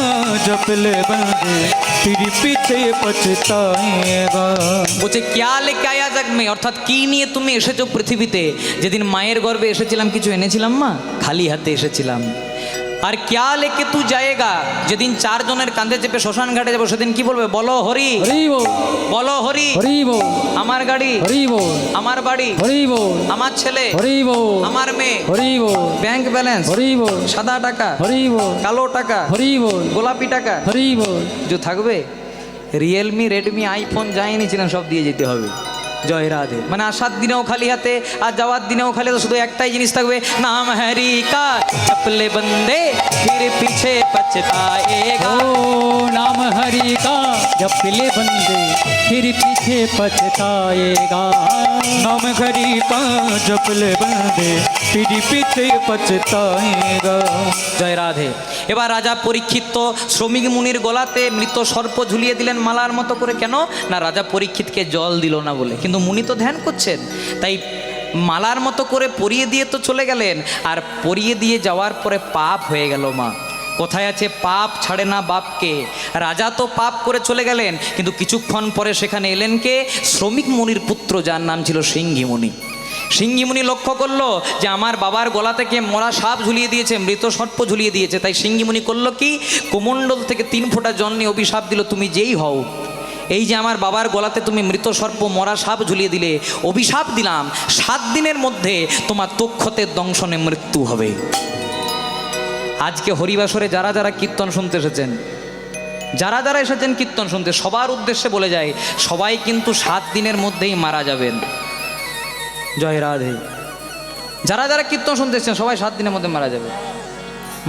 Speaker 3: जपले बंदे फिर पीछे पछताएगा।
Speaker 1: বলছে ক্যা লেকে আয়া জগ মে, অর্থাৎ কি নিয়ে তুমি এসেছো পৃথিবীতে। যেদিন মায়ের গর্ভে এসেছিলাম কিছু এনেছিলাম মা? খালি হাতে এসেছিলাম। আর ক্যা লেকে তু যায়েগা, যেদিন 4 জনের কাঁধে চেপে শ্মশান ঘাটে যাবো সেদিন কি বলবে? বলো হরি,
Speaker 2: हरि बोल,
Speaker 1: বলো হরি।
Speaker 2: हरि बोल,
Speaker 1: আমার গাড়ি,
Speaker 2: हरि बोल,
Speaker 1: আমার বাড়ি,
Speaker 2: हरि बोल,
Speaker 1: আমার ছেলে,
Speaker 2: हरि बोल,
Speaker 1: আমার মেয়ে,
Speaker 2: हरि बोल,
Speaker 1: ব্যাংক ব্যালেন্স,
Speaker 2: हरि बोल,
Speaker 1: সাদা টাকা,
Speaker 2: हरि बोल,
Speaker 1: কালো টাকা,
Speaker 2: हरि बोल,
Speaker 1: গোলাপি টাকা,
Speaker 2: हरि बोल।
Speaker 1: যে থাকবে রিয়েলমি, রেডমি, আইফোন যাই নিয়েছিলেন সব দিয়ে যেতে হবে। জয় রাধে। মানে আসার দিনেও খালি হাতে আর যাওয়ার দিনেও খালি হাতে, শুধু একটাই জিনিস থাকবে, নাম হরি কা জপলে বন্দে ফির পিছে পছতায়েগা।
Speaker 2: ओ नाम हरि का जपले बंदे फिर पीछे पछताएगा।
Speaker 3: नाम हरि का जपले बंदे फिर पीछे पछताएगा।
Speaker 1: জয় রাধে। এবার রাজা পরীক্ষিত তো শ্রমিক মুনির গলাতে মৃত সর্প ঝুলিয়ে দিলেন মালার মতো করে। কেন না, রাজা পরীক্ষিতকে জল দিল না বলে। কিন্তু মুনি তো ধ্যান করছেন, তাই মালার মতো করে পরিয়ে দিয়ে তো চলে গেলেন। আর পরিয়ে দিয়ে যাওয়ার পরে পাপ হয়ে গেল মা। কোথায় আছে পাপ ছাড়ে না বাপকে। রাজা তো পাপ করে চলে গেলেন, কিন্তু কিছুক্ষণ পরে সেখানে এলেন কে? শ্রমিক মুনির পুত্র, যার নাম ছিল সিংহী মুনি। সিংহীমুনি লক্ষ্য করলো যে আমার বাবার গলা থেকে মরা সাপ ঝুলিয়ে দিয়েছে, মৃত সর্প ঝুলিয়ে দিয়েছে। তাই সিংহীমুনি করলো কি, কুমণ্ডল থেকে 3 ফোঁটা জল নিয়ে অভিশাপ দিল, তুমি যেই হও, এই যে আমার বাবার গলাতে তুমি মৃত সর্প মরা সাপ ঝুলিয়ে দিলে, অভিশাপ দিলাম 7 দিনের মধ্যে তোমার তক্ষতের দংশনে মৃত্যু হবে। আজকে হরিবাসরে যারা যারা কীর্তন শুনতে এসেছেন, যারা যারা এসেছেন কীর্তন শুনতে, সবার উদ্দেশ্যে বলে যায়, সবাই কিন্তু 7 দিনের মধ্যেই মারা যাবেন। জয় রাধে। যারা যারা কীর্তন শুনতে এসেছেন সবাই 7 দিনের মধ্যে মারা যাবে।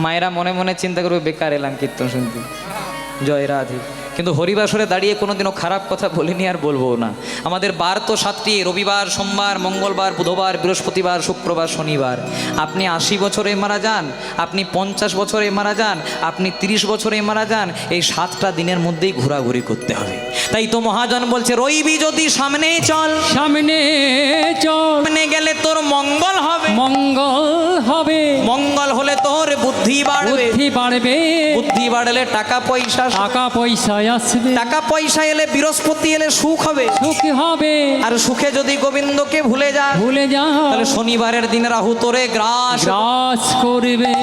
Speaker 1: মায়েরা মনে মনে চিন্তা করবে, বেকার এলাম কীর্তন শুনতে। জয় রাধে। কিন্তু হরিবাসরে দাঁড়িয়ে কোনোদিনও খারাপ কথা বলিনি আর বলবো না। আমাদের বার তো 7টি, রবিবার, সোমবার, মঙ্গলবার, বুধবার, বৃহস্পতিবার, শুক্রবার, শনিবার। আপনি 80 বছরে মারা যান, আপনি 50 বছরে মারা যান, আপনি 30 বছরে মারা যান, এই 7টা দিনের মধ্যেই ঘোরাঘুরি করতে হবে। তাই তো মহাজন বলছে, রইবি যদি সামনে চল,
Speaker 2: সামনে চল,
Speaker 1: সামনে গেলে তোর মঙ্গল হবে,
Speaker 2: মঙ্গল হবে,
Speaker 1: মঙ্গল হলে তোর বুদ্ধি বাড়বে,
Speaker 2: বুদ্ধি বাড়বে,
Speaker 1: বুদ্ধি বাড়লে টাকা পয়সা,
Speaker 2: টাকা পয়সা আসবে,
Speaker 1: টাকা পয়সা এলে বৃহস্পতি এলে সুখ হবে,
Speaker 2: সুখ হবে,
Speaker 1: আর সুখে যদি গোবিন্দকে ভুলে যা,
Speaker 2: ভুলে যা,
Speaker 1: তাহলে শনিবারের দিন রাহু তোরে গ্রাস।
Speaker 2: গ্রাস করবে।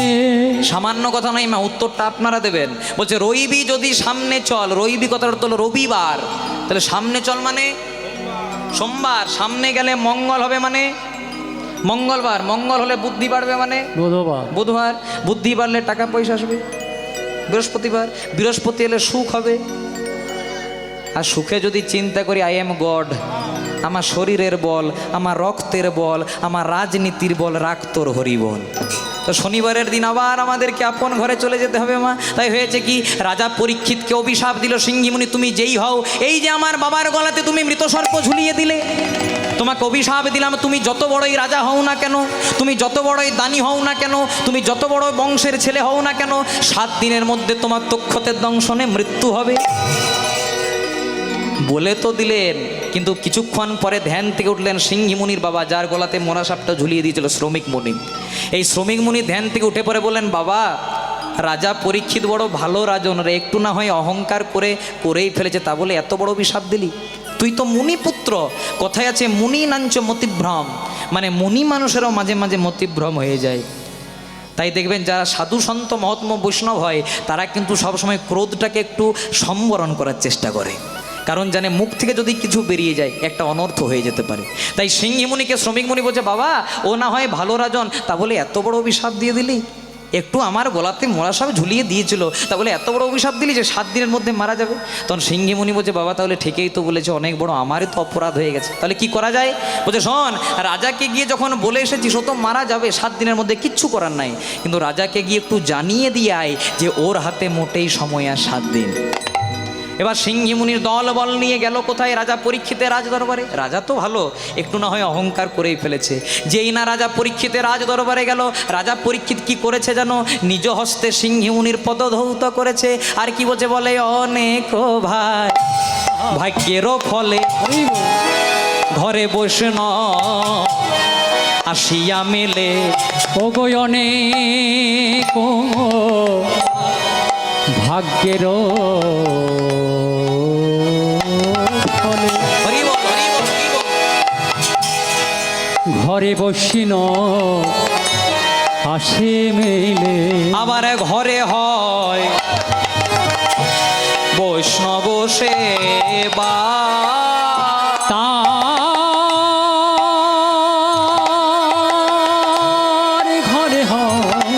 Speaker 1: সামান্য কথা নয় মা, উত্তরটা আপনারা দেবেন। বলছে রইবি যদি সামনে চল, রইবি কথার অর্থ হলো রবিবার, তাহলে সামনে চল মানে সোমবার, সামনে গেলে মঙ্গল হবে মানে মঙ্গলবার, মঙ্গল হলে বুদ্ধি বাড়বে মানে
Speaker 2: বুধবার,
Speaker 1: বুধবার, বুদ্ধি বাড়লে টাকা পয়সা আসবে বৃহস্পতিবার, বৃহস্পতি এলে সুখ হবে। আর সুখে যদি চিন্তা করি আই এম গড, আমার শরীরের বল, আমার রক্তের বল, আমার রাজনীতির বল, রাখ তোর হরি বল। তো শনিবারের দিন আবার আমাদেরকে আপন ঘরে চলে যেতে হবে মা। তাই হয়েছে কি, রাজা পরীক্ষিতকে অভিশাপ দিল, সিংহীমুনি তুমি যেই হও, এই যে আমার বাবার গলাতে তুমি মৃতসর্প ঝুলিয়ে দিলে, তোমাকে অভিশাপ দিলাম, তুমি যত বড়ই রাজা হও না কেন, তুমি যত বড়ই দানি হও না কেন, তুমি যত বড় বংশের ছেলে হও না কেন, 7 দিনের মধ্যে তোমার তক্ষতের দংশনে মৃত্যু হবে। বলে তো দিলেন, কিন্তু কিছুক্ষণ পরে ধ্যান থেকে উঠলেন সিংহীমুনির বাবা, যার গলাতে মোরা সাপটা ঝুলিয়ে দিয়েছিল শ্রমিক মুনি। এই শ্রমিক মুনি ধ্যান থেকে উঠে পড়ে বললেন, বাবা রাজা পরীক্ষিত বড় ভালো রাজন রে, একটু না হয় অহংকার করেই ফেলেছে, তা বলে এত বড় অভিশাপ দিলি? তুই তো মুনিপুত্র, কথায় আছে মুনি নাঞ্চ মতিভ্রম, মানে মুনি মানুষেরও মাঝে মাঝে মতিভ্রম হয়ে যায়। তাই দেখবেন যারা সাধু সন্ত মহাত্ম বৈষ্ণব হয়, তারা কিন্তু সবসময় ক্রোধটাকে একটু সম্বরণ করার চেষ্টা করে, কারণ জানে মুখ থেকে যদি কিছু বেরিয়ে যায় একটা অনর্থ হয়ে যেতে পারে। তাই সিংহীমুনিকে শ্রমিক মুনি বলছে, বাবা ও না হয় ভালো রাজন, তা বলে এত বড় অভিশাপ দিয়ে দিলি? একটু আমার গলাতে মোড়া সাপ ঝুলিয়ে দিয়েছিল, তা বলে এত বড় অভিশাপ দিলি যে 7 দিনের মধ্যে মারা যাবে? তখন সিংহীমুনি বলছে, বাবা তাহলে ঠিকই তো বলেছে, অনেক বড় আমারই তো অপরাধ হয়ে গেছে, তাহলে কি করা যায়? বলছে, শোন, রাজাকে গিয়ে যখন বলে এসেছিস ও তো মারা যাবে 7 দিনের মধ্যে, কিচ্ছু করার নাই, কিন্তু রাজাকে গিয়ে একটু জানিয়ে দিয়ে আয় যে ওর হাতে মোটেই সময় আর 7 দিন। এবার সিংহীমুনির দল বল নিয়ে গেল কোথায়? রাজা পরীক্ষিতের রাজ দরবারে। রাজা তো ভালো, একটু না হয় অহংকার করেই ফেলেছে। যেই না রাজা পরীক্ষিতের রাজ দরবারে গেল, রাজা পরীক্ষিত কি করেছে জানো? নিজ হস্তে সিংহীমুনির পদধৌত করেছে। আর কি বলছে? বলে, অনেক ভাই ভাগ্যেরও ফলে ঘরে বসে ন আসিয়া মেলে,
Speaker 2: ওগো অনেক ভাগ্যের ফলে
Speaker 1: হরি বল, হরি বল, হরি বল।
Speaker 2: ঘরে বসিন আসে মেলে,
Speaker 1: আবার ঘরে হয় বৈষ্ণব সেবা,
Speaker 2: তার ঘরে হয়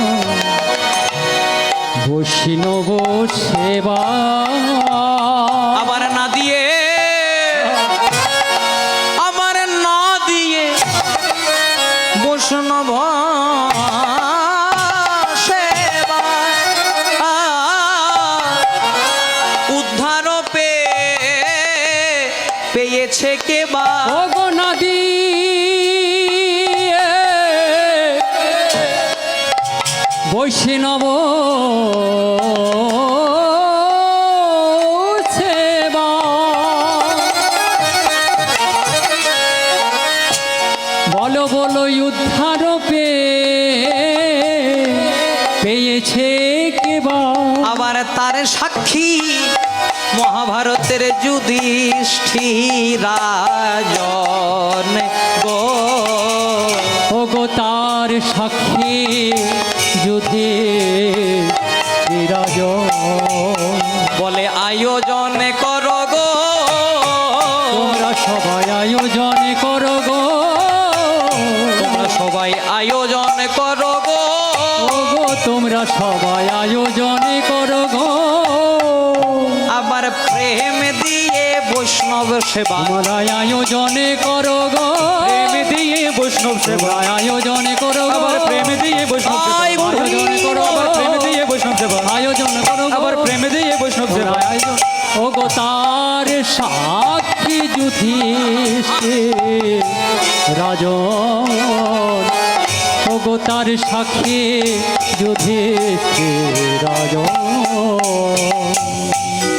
Speaker 2: বৈষ্ণব সেবা।
Speaker 1: আবার না দিয়ে, আবার না দিয়ে বৈষ্ণব সেবা, উদ্ধার পেয়েছে কে বা?
Speaker 2: ওগো নদী বৈষ্ণব সেবা, বলো বলো উদ্ধার পেয়েছে কেবা।
Speaker 1: আবার তার সাক্ষী মহাভারতের যুধিষ্ঠির রাজন গো,
Speaker 2: ওগো তার সাক্ষী যদি বিরাজ,
Speaker 1: বলে আয়োজন করো গো,
Speaker 2: তোমরা সবাই আয়োজন করো গো,
Speaker 1: তোমরা সবাই আয়োজন করো গো,
Speaker 2: ওগো তোমরা সবাই আয়োজন করো গো।
Speaker 1: আবার প্রেম দিয়ে বৈষ্ণব সেবা,
Speaker 2: তোমরা আয়োজন করো গো,
Speaker 3: প্রেম দিয়ে বৈষ্ণব সেবা,
Speaker 2: তোমরা আয়োজন করো গো,
Speaker 3: আবার প্রেম দিয়ে বৈষ্ণব সেবা,
Speaker 1: আয় গো,
Speaker 2: আয়োজন করো,
Speaker 3: আবার প্রেম দিয়ে বৈষ্ণব সেবা,
Speaker 2: আয়োজন করো গো,
Speaker 3: আবার প্রেম দিয়ে বৈষ্ণব সেবা,
Speaker 2: আয়োজন, ওগো ওগো তার সাক্ষী যুধিষ্ঠির রাজন, ওগো তার সাক্ষী যুধিষ্ঠির রাজন।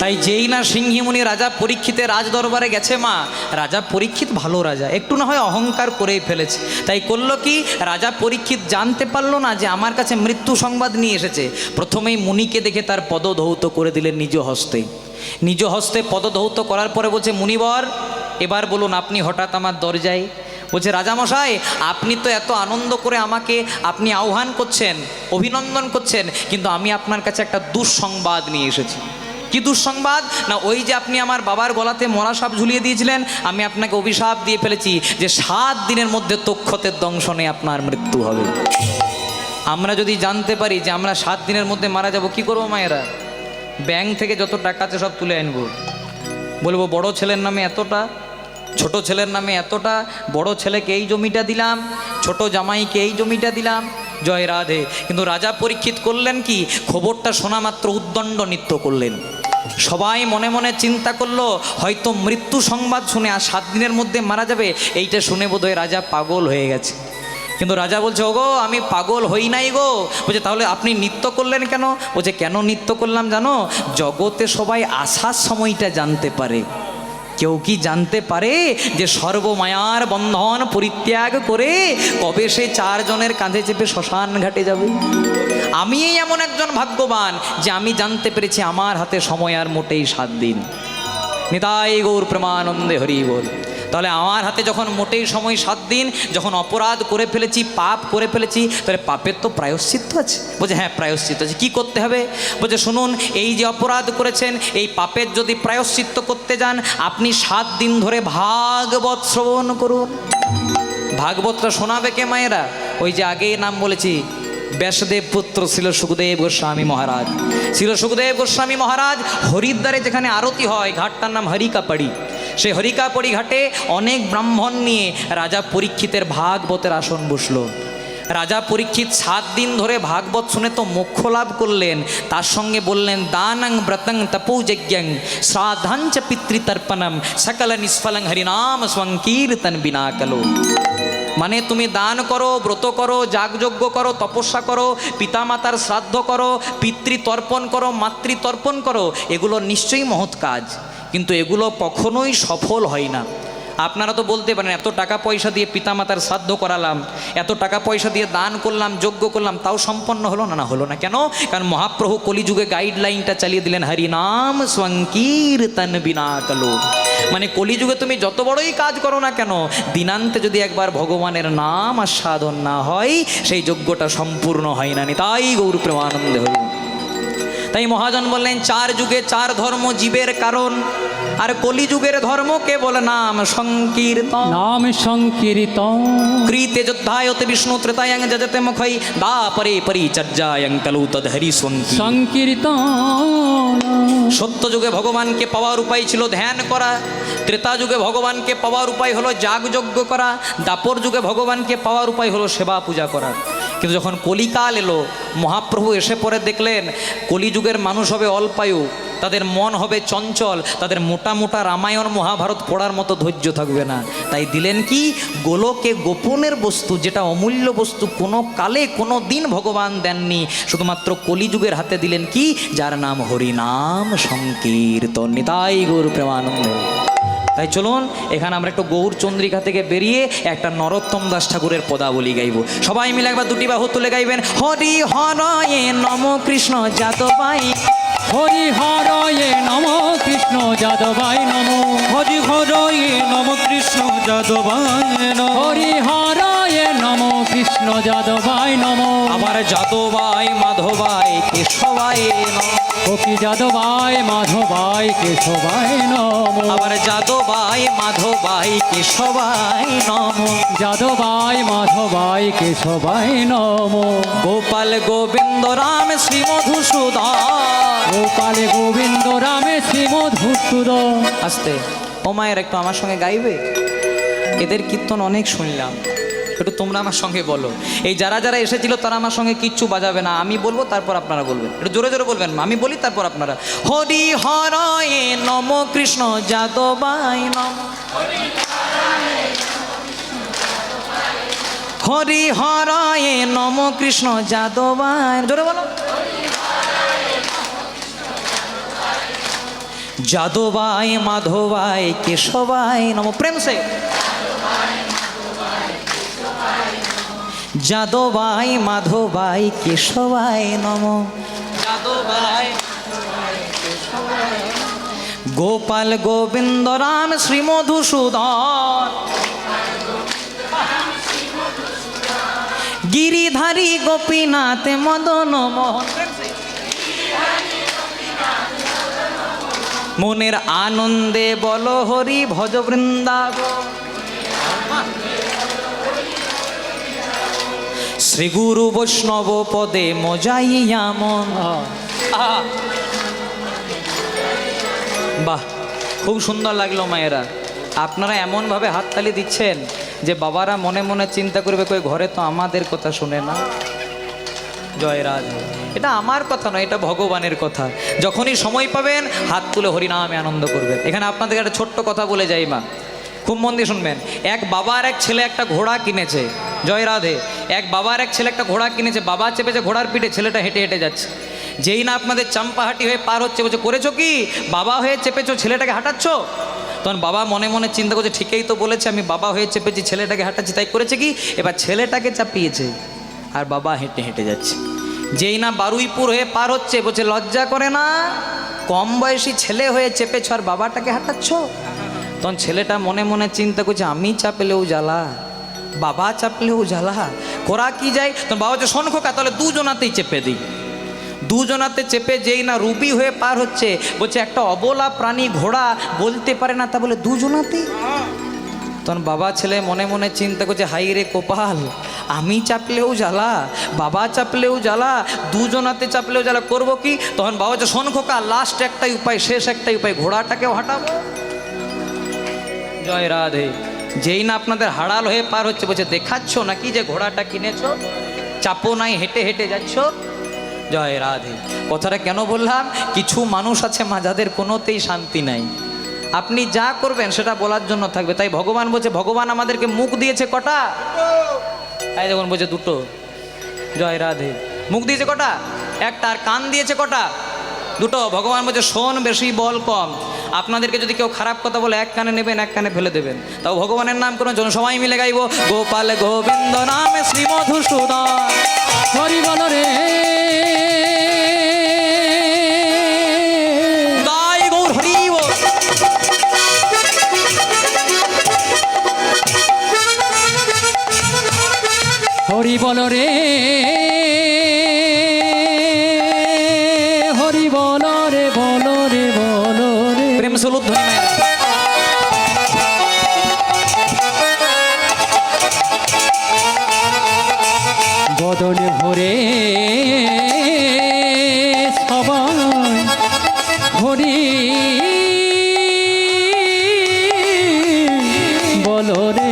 Speaker 1: তাই যেই না সিংহীমুনি রাজা পরীক্ষিতের রাজ দরবারে গেছে মা, রাজা পরীক্ষিত ভালো রাজা, একটু না হয় অহংকার করেই ফেলেছে। তাই করলো কি, রাজা পরীক্ষিত জানতে পারলো না যে আমার কাছে মৃত্যু সংবাদ নিয়ে এসেছে। প্রথমেই মুনিকে দেখে তার পদধৌত করে দিলেন নিজ হস্তে। নিজ হস্তে পদধৌত করার পরে বলছে, মুনিবর এবার বলুন আপনি হঠাৎ আমার দরজায়। বলছে, রাজামশাই আপনি তো এত আনন্দ করে আমাকে আপনি আহ্বান করছেন, অভিনন্দন করছেন, কিন্তু আমি আপনার কাছে একটা দুঃসংবাদ নিয়ে এসেছি। কি দুঃসংবাদ? না ওই যে আপনি আমার বাবার গলাতে মরা সাপ ঝুলিয়ে দিয়েছিলেন, আমি আপনাকে অভিশাপ দিয়ে ফেলেছি যে 7 দিনের মধ্যে তক্ষতের দংশনে আপনার মৃত্যু হবে। আমরা যদি জানতে পারি যে আমরা 7 দিনের মধ্যে মারা যাব, কি করবো মায়েরা? ব্যাংক থেকে যত টাকা আছে সব তুলে আনবো, বলবো বড় ছেলের নামে এতটা, ছোট ছেলের নামে এতটা, বড় ছেলেকে এই জমিটা দিলাম, ছোট জামাইকে এই জমিটা দিলাম, জয় রাধে। কিন্তু রাজা পরীক্ষিত করলেন কি, খবরটা শোনা মাত্র উদ্দণ্ড নৃত্য করলেন। সবাই মনে মনে চিন্তা করলো হয়তো মৃত্যু সংবাদ শুনে আর 7 দিনের মধ্যে মারা যাবে, এইটা শুনে বোধহয় রাজা পাগল হয়ে গেছে। কিন্তু রাজা বলছে, ওগো আমি পাগল হই নাই গো। বলছে, তাহলে আপনি নৃত্য করলেন কেন? বলছে, কেন নৃত্য করলাম জানো? জগতে সবাই আসার সময়টা জানতে পারে, কেউ কি জানতে পারে যে সর্বমায়ার বন্ধন পরিত্যাগ করে কবে সে 4 জনের কাঁধে চেপে শ্মশান ঘাটে যাবে? আমি এমন একজন ভাগ্যবান যে আমি জানতে পেরেছি আমার হাতে সময় আর মোটেই 7 দিন। নিতাই গৌর প্রেমানন্দে হরি বল। তাহলে আমার হাতে যখন মোটেই সময় 7 দিন, যখন অপরাধ করে ফেলেছি, পাপ করে ফেলেছি, তাহলে পাপের তো প্রায়শ্চিত্ত আছে। বলছে, হ্যাঁ প্রায়শ্চিত্ত আছে। কী করতে হবে? বলছে, শুনুন, এই যে অপরাধ করেছেন, এই পাপের যদি প্রায়শ্চিত্ত করতে যান, আপনি 7 দিন ধরে ভাগবত শ্রবণ করুন। ভাগবতটা শোনাবে কে মায়েরা? ওই যে আগেই নাম বলেছি, ব্যাসদেব পুত্র ছিল সুখদেব গোস্বামী মহারাজ। ছিল সুখদেব গোস্বামী মহারাজ হরিদ্বারে যেখানে আরতি হয়, ঘাটটার নাম হরিকাপাড়ি। সেই হরিকাপাড়ি ঘাটে অনেক ব্রাহ্মণ নিয়ে রাজা পরীক্ষিতের ভাগবতের আসন বসলো। রাজা পরীক্ষিত 7 দিন ধরে ভাগবত শুনে তো মোক্ষ লাভ করলেন, তার সঙ্গে বললেন, দানং ব্রতং তপোযজ্ঞং শ্রাদ্ধাঞ্চ পিতৃতর্পণম সকল নিষ্ফলং হরিনাম সংকীর্তন বিনা কলো। মানে তুমি দান করো, ব্রত করো, যাগযজ্ঞ করো, তপস্যা করো, পিতামাতার শ্রাদ্ধ করো, পিতৃতর্পণ করো, মাতৃতর্পণ করো, এগুলো নিশ্চয়ই মহৎ কাজ, কিন্তু এগুলো কখনোই সফল হয় না। আপনারা তো বলতে পারেন, এত টাকা পয়সা দিয়ে পিতামাতার শ্রাদ্ধ করালাম, এত টাকা পয়সা দিয়ে দান করলাম, যজ্ঞ করলাম, তাও সম্পন্ন হলো না। না হলো না কেন? কারণ মহাপ্রভু কলিযুগে গাইডলাইনটা চালিয়ে দিলেন, হরিনাম সংকীর্তন বিনা কলো। মানে কলিযুগে তুমি যত বড়ই কাজ করো না কেন, দিনান্তে যদি একবার ভগবানের নাম আর সাধন না হয়, সেই যজ্ঞটা সম্পূর্ণ হয় না। তাই গৌর প্রেমানন্দে হরি। তাই মহাজন বললেন, 4 যুগে 4 ধর্ম জীবের কারণ, আর কলিযুগের ধর্ম কেবল নাম সংকীর্তন।
Speaker 2: নাম সংকীর্তন
Speaker 1: কৃতে যোদ্ধায়তে বিষ্ণু ত্রেতায়ং যজতে মুখৈ দাপরে পরিচর্যায়ং কলু তদ্হরি
Speaker 2: সংকীর্তন।
Speaker 1: সত্য যুগে ভগবানকে পাওয়ার উপায় ছিল ধ্যান করা, ত্রেতা যুগে ভগবানকে পাওয়ার উপায় হলো যাগযজ্ঞ করা, দাপর যুগে ভগবানকে পাওয়ার উপায় হলো সেবা পূজা করা। কিন্তু যখন কলিকাল এলো, মহাপ্রভু এসে পরে দেখলেন কলিযুগের মানুষ হবে অল্পায়ু, তাদের মন হবে চঞ্চল, তাদের মোটা মোটা রামায়ণ মহাভারত পড়ার মতো ধৈর্য থাকবে না। তাই দিলেন কি, গোলকে গোপনের বস্তু, যেটা অমূল্য বস্তু, কোনো কালে কোনো দিন ভগবান দেননি, শুধুমাত্র কলিযুগের হাতে দিলেন কি, যার নাম হরিনাম সংকীর্তন। নিতাই গৌর প্রেমানন্দে। তাই চলুন এখানে আমরা একটু গৌর চন্দ্রিকা থেকে বেরিয়ে একটা নরোত্তম দাস ঠাকুরের পদাবলী গাইব। সবাই মিলে একবার 2টি বাহু তুলে গাইবেন, হরি হরয়ে নম কৃষ্ণ যাদবাই,
Speaker 2: হরি হরয়ে নম কৃষ্ণ যাদবাই নম,
Speaker 3: হরি হরয়ে নম কৃষ্ণ যাদবায় নম,
Speaker 2: হরি হরয়ে নম কৃষ্ণ যাদবাই নম।
Speaker 1: আবার যাদবাই মাধবাই কেশবাই নম,
Speaker 2: গোপী যাদবাই মাধবাই কেশবাই নম,
Speaker 1: আবার যাদবাই মাধবাই কেশবাই নম,
Speaker 2: যাদবাই মাধবাই কেশবাই নম।
Speaker 1: গোপাল গোবিন্দ রাম শ্রী মধুসূদন,
Speaker 2: গোপালে গোবিন্দ রামে শ্রী মধুসূদন।
Speaker 1: আস্তে ও মায়ের একটু আমার সঙ্গে গাইবে? এদের কীর্তন অনেক শুনলাম, একটু তোমরা আমার সঙ্গে বলো। এই যারা যারা এসেছিল তারা আমার সঙ্গে কিচ্ছু বাজাবে না, আমি বলবো তারপর আপনারা বলবেন। একটু জোরে জোরে বলবেন, আমি বলি তারপর আপনারা। হরি হরয়ে নম কৃষ্ণ যাদবায় নম, হরি হরয়ে নম কৃষ্ণ যাদবায়, জোরে বলো। যাদবায় মাধবায় কেশবায় নম, প্রেম সে। যাদবায় মাধবায় কেশবায় নম, যাদবায় গোপাল গোবিন্দ রাম শ্রী মধুসূদন, গিরিধারী গোপীনাথ মদন মোহন, মনের আনন্দে বলো হরি ভজ বৃন্দাবন, শ্রী গুরু বৈষ্ণব পদে মজাইয়া মন। বাহ, খুব সুন্দর লাগলো মায়েরা। আপনারা এমনভাবে হাততালি দিচ্ছেন যে বাবারা মনে মনে চিন্তা করবে কই ঘরে তো আমাদের কথা শুনে না। জয় রাধে। এটা আমার কথা নয়, এটা ভগবানের কথা। যখনই সময় পাবেন হাত তুলে হরিনামে আনন্দ করবেন। এখানে আপনাদের একটা ছোট্ট কথা বলে যাই মা, খুব মন দিয়ে শুনবেন। এক বাবা আর এক ছেলে একটা ঘোড়া কিনেছে। জয় রাধে। এক বাবা আর এক ছেলে একটা ঘোড়া কিনেছে। বাবা চেপেছে ঘোড়ার পিঠে, ছেলেটা হেঁটে হেঁটে যাচ্ছে। যেই না আপনাদের চাম্পাহাটি হয়ে পার হচ্ছে, বলছে করেছো কি? বাবা হয়ে চেপেছো, ছেলেটাকে হাঁটাচ্ছ? তখন বাবা মনে মনে চিন্তা করছে, ঠিকই তো বলেছে, আমি বাবা হয়ে চেপেছি, ছেলেটাকে হাঁটাচ্ছি, তাই করেছে কি? এবার ছেলেটাকে চাপিয়েছে আর বাবা হেঁটে হেঁটে যাচ্ছে। যেই না বারুইপুর হয়ে পার হচ্ছে, বলছে লজ্জা করে না? কম বয়সী ছেলে হয়ে চেপেছ আর বাবাটাকে হাঁটাচ্ছ? তখন ছেলেটা মনে মনে চিন্তা করছে, আমি চাপলেও জ্বালা, বাবা চাপলেও জ্বালা, করা কি যায়? তখন বাবা হচ্ছে, শোন খোকা, তাহলে দুজনাতেই চেপে দিই। দুজনাতে চেপে যেই না রুবি হয়ে পার হচ্ছে, বলছে একটা অবলা প্রাণী ঘোড়া বলতে পারে না, তা বলে দুজনাতেই। তখন বাবা ছেলে মনে মনে চিন্তা করছে, হাই রে কপাল, আমি চাপলেও জ্বালা, বাবা চাপলেও জ্বালা, দুজনাতে চাপলেও জ্বালা, করবো কি? তখন বাবা হচ্ছে, শোন খোকা, লাস্ট একটাই উপায়, শেষ একটাই উপায়, ঘোড়াটাকেও হাঁটাবো। জয় রাধে। যেই না আপনাদের হাড়াল হয়ে পার হচ্ছে, বলছে দেখাচ্ছ নাকি যে ঘোড়াটা কিনেছো, চাপো নাই, হেঁটে হেঁটে যাচ্ছ। জয় রাধে। কথাটা কেন বললাম? কিছু মানুষ আছে মা, যাদের কোনোতেই শান্তি নাই। আপনি যা করবেন সেটা বলার জন্য থাকবে। তাই ভগবান বলছে, ভগবান আমাদেরকে মুখ দিয়েছে কটা? তাই দেখুন বলছে দুটো। জয় রাধে। মুখ দিয়েছে কটা? একটা। আর কান দিয়েছে কটা? দুটো। ভগবান বলছে শোন বেশি, বল কম। আপনাদেরকে যদি কেউ খারাপ কথা বলে, এক কানে নেবেন, এক কানে ফেলে দেবেন। তাও ভগবানের নাম করুন, জন সবাই মিলে গাইব, গোপাল গোবিন্দ নামে শ্রী মধুসূদন,
Speaker 2: হরি বল রে।
Speaker 1: গাই গৌর হরি বল।
Speaker 2: হরি বল রে, হরি বল রে, বল রে, বল রে।
Speaker 1: প্রেম সুলুক ধ্বনি মায়েরা।
Speaker 2: বদনে ভরে সবাই হরি বল রে।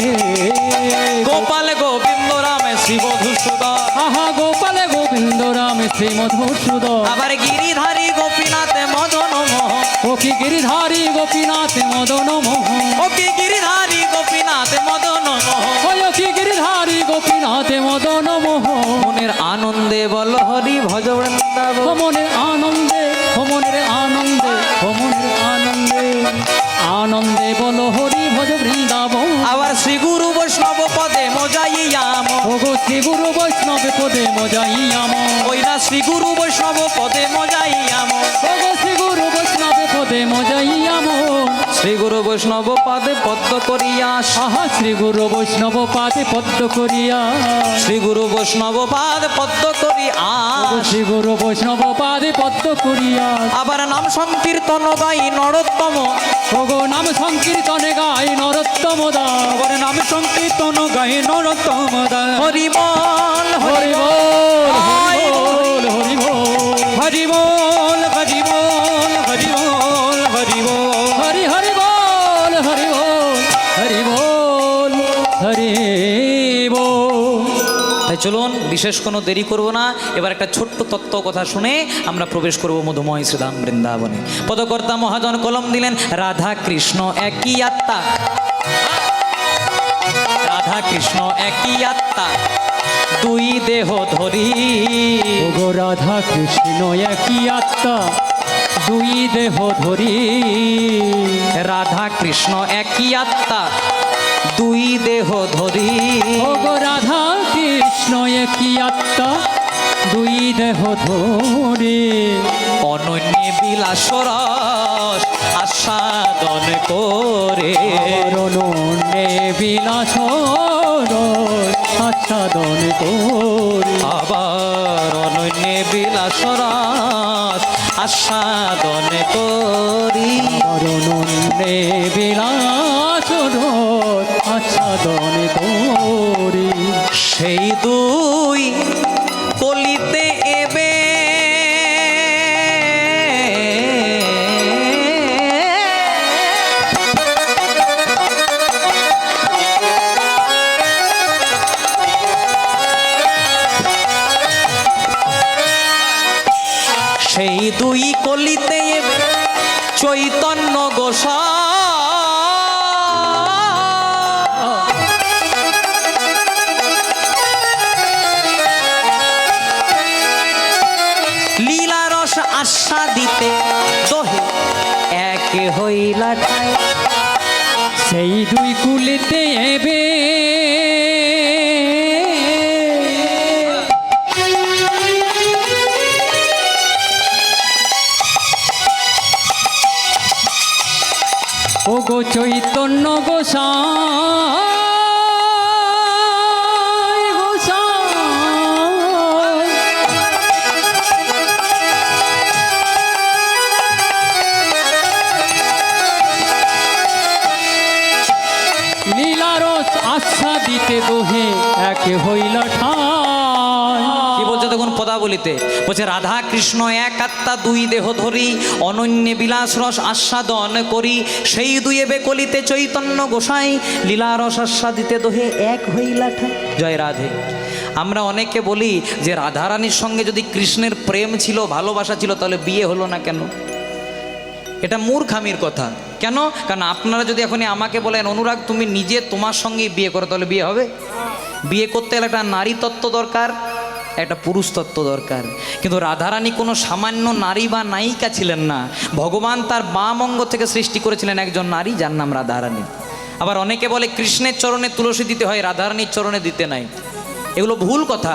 Speaker 1: গোপাল গোবিন্দ রামে শ্রী মধুসূদন,
Speaker 2: আহা গোপাল গোবিন্দ রাম শ্রী মধুসূদন।
Speaker 1: আবার গিরিধারী গোপীনাথ মদন মোহন,
Speaker 2: ও কি গিরিধারী গোপীনাথ মদন মোহন,
Speaker 1: ও কি গিরিধারী গোপীনাথ মদন মোহন।
Speaker 2: ও কি গিরিধারী গোপীনাথ মদন মোহন।
Speaker 1: মনের আনন্দে বল হরি ভজ বৃন্দাবন,
Speaker 2: ও মনের আনন্দে, ও মনের আনন্দে, ও মনের আনন্দে, আনন্দে বল হরি ভজ বৃন্দাবন।
Speaker 1: আবার শ্রী গুরু বৈষ্ণব পদে মজাইয়াম,
Speaker 2: ও গো শ্রী গুরু বৈষ্ণব পদে মজাইয়াম,
Speaker 1: ওই না শ্রী গুরু বৈষ্ণব পদে মজাইয়াম,
Speaker 2: ও গো শ্রী গুরু বৈষ্ণব পদে মজাইয়াম।
Speaker 1: শ্রী গুরু বৈষ্ণব পদে পদ্ম করিয়া,
Speaker 2: আহা শ্রী গুরু বৈষ্ণব পাদে পদ্ম করিয়া,
Speaker 1: শ্রী গুরু বৈষ্ণব পাদ পদ্ম করিয়া,
Speaker 2: শ্রী গুরু বৈষ্ণব পাদে পদ্ম করিয়া।
Speaker 1: আবার নাম সংকীর্তন গাই নরোত্তম,
Speaker 2: ও গো নাম সংকীর্তনে গাই নরোত্তম দাস,
Speaker 3: আবার নাম সংকীর্তন গাই নরোত্তম দাস।
Speaker 1: হরি বল
Speaker 2: হরি বল, হরি বল, হরি বল,
Speaker 3: হরি বল, হরি বল, হরি বল, হরি বল।
Speaker 2: হরি হরি বল, হরি বল, হরি বল, হরি বল।
Speaker 1: চলুন বিশেষ কোনো দেরি করব না, এবার একটা ছোট্ট তত্ত্ব কথা শুনে আমরা প্রবেশ করব মধুময় শ্রীধাম বৃন্দাবনে। পদকর্তা মহাজন কলম দিলেন, রাধা কৃষ্ণ একই আত্মা, রাধা কৃষ্ণ একই আত্মা, দুই দেহ ধরি।
Speaker 2: ওগো রাধা কৃষ্ণ একই আত্মা, দুই দেহ ধরি।
Speaker 1: রাধা কৃষ্ণ একই আত্মা, দুই দেহ ধরি।
Speaker 2: ওগো রাধা কৃষ্ণ একই আত্মা, দুই দেহ ধরি।
Speaker 1: অনন্য বিলাস রস আস্বাদন করে,
Speaker 2: অরণ্যে বিলাস আচ্ছাদন করি।
Speaker 1: আবার অনন্য বিলাস রস আস্বাদন করি।
Speaker 2: অরণ্যে বিলাস আচ্ছাদন করি।
Speaker 1: সেই দুই কলিতে এবে সেই দুই কলিতে এবে চৈতন্য গোসাই। লীলারস আস্বাদিতে দোহে এক হইলা ঠাই।
Speaker 2: সেই দুই কুলিতে এবে ওগো চৈতন্য গোসাই গোসাই। লীলারস আস্বাদিতে দোহে এক হইল ঠাই।
Speaker 1: কি বলছে দেখুন পদাবলিতে, বলছে রাধা কৃষ্ণ এক আত্মা, দুই দেহ ধরি। অনন্য বিলাস রস আস্বাদন করি। সেই দুই এবে কলিতে চৈতন্য গোসাই। লীলা রস আস্বাদিতে দোহে এক হইলা ঠাই। জয় রাধে। আমরা অনেকে বলি যে রাধারানীর সঙ্গে যদি কৃষ্ণের প্রেম ছিল, ভালোবাসা ছিল, তাহলে বিয়ে হলো না কেন? এটা মূর্খামির কথা। কেন? কারণ আপনারা যদি এখনই আমাকে বলেন অনুরাগ তুমি নিজে তোমার সঙ্গেই বিয়ে করো, তাহলে বিয়ে হবে? বিয়ে করতে গেলে একটা নারী তত্ত্ব দরকার, একটা পুরুষ তত্ত্ব দরকার। কিন্তু রাধারানী কোনো সামান্য নারী বা নায়িকা ছিলেন না। ভগবান তার বাম অঙ্গ থেকে সৃষ্টি করেছিলেন একজন নারী, যার নাম রাধারানী। আবার অনেকে বলে কৃষ্ণের চরণে তুলসী দিতে হয়, রাধারানীর চরণে দিতে নাই। এগুলো ভুল কথা।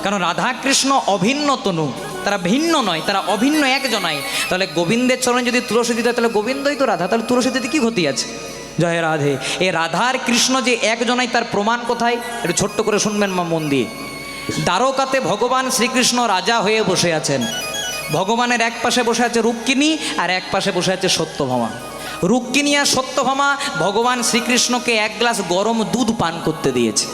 Speaker 1: কারণ রাধা কৃষ্ণ অভিন্ন তনু, তারা ভিন্ন নয়, তারা অভিন্ন একজনাই। তাহলে গোবিন্দের চরণে যদি তুলসী দিতে হয়, তাহলে গোবিন্দই তো রাধা, তাহলে তুলসী দিতে কী ক্ষতি আছে? জয় রাধে। এ রাধার কৃষ্ণ যে একজনাই, তার প্রমাণ কোথায়? একটু ছোট্ট করে শুনবেন মা মন দিয়ে। দ্বারকাতে ভগবান শ্রীকৃষ্ণ রাজা হয়ে বসে আছেন। ভগবানের এক পাশে বসে আছে রুক্মিণী, আর এক পাশে বসে আছে সত্যভামা। রুক্মিণী আর সত্যভামা ভগবান শ্রীকৃষ্ণকে এক গ্লাস গরম দুধ পান করতে দিয়েছে।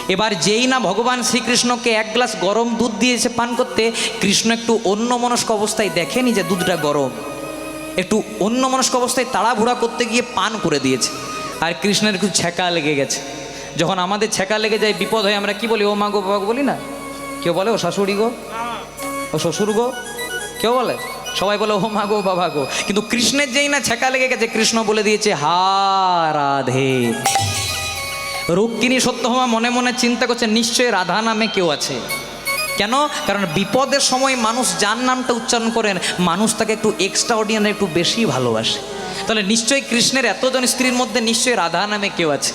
Speaker 1: এবার যেই না ভগবান শ্রীকৃষ্ণকে এক গ্লাস গরম দুধ দিয়েছে পান করতে, কৃষ্ণ একটু অন্যমনস্ক অবস্থায় দেখেনি যে দুধটা গরম, একটু অন্যমনস্ক অবস্থায় তাড়াহুড়া করতে গিয়ে পান করে দিয়েছে। আর কৃষ্ণের একটু ছ্যাঁকা লেগে গেছে। যখন আমাদের ছ্যাঁকা লেগে যায়, বিপদ হয়, আমরা কি বলি? ও মা গো বাবা বলি না? কেউ বলে ও শাশুড়ি গো, ও শ্বশুর গো, কেউ বলে? সবাই বলে ও মা গো বাবা গো। কিন্তু কৃষ্ণের যেই না ছ্যাঁকা লেগে গেছে, কৃষ্ণ বলে দিয়েছে হা রাধে। রুক্মিণী সত্যভামা মনে মনে চিন্তা করছে নিশ্চয়ই রাধা নামে কেউ আছে। কেন? কারণ বিপদের সময় মানুষ যার নামটা উচ্চারণ করেন, মানুষ তাকে একটু এক্সট্রা অর্ডিনারি, একটু বেশি ভালোবাসে। তাহলে নিশ্চয়ই কৃষ্ণের এতজন স্ত্রীর মধ্যে নিশ্চয়ই রাধা নামে কেউ আছে।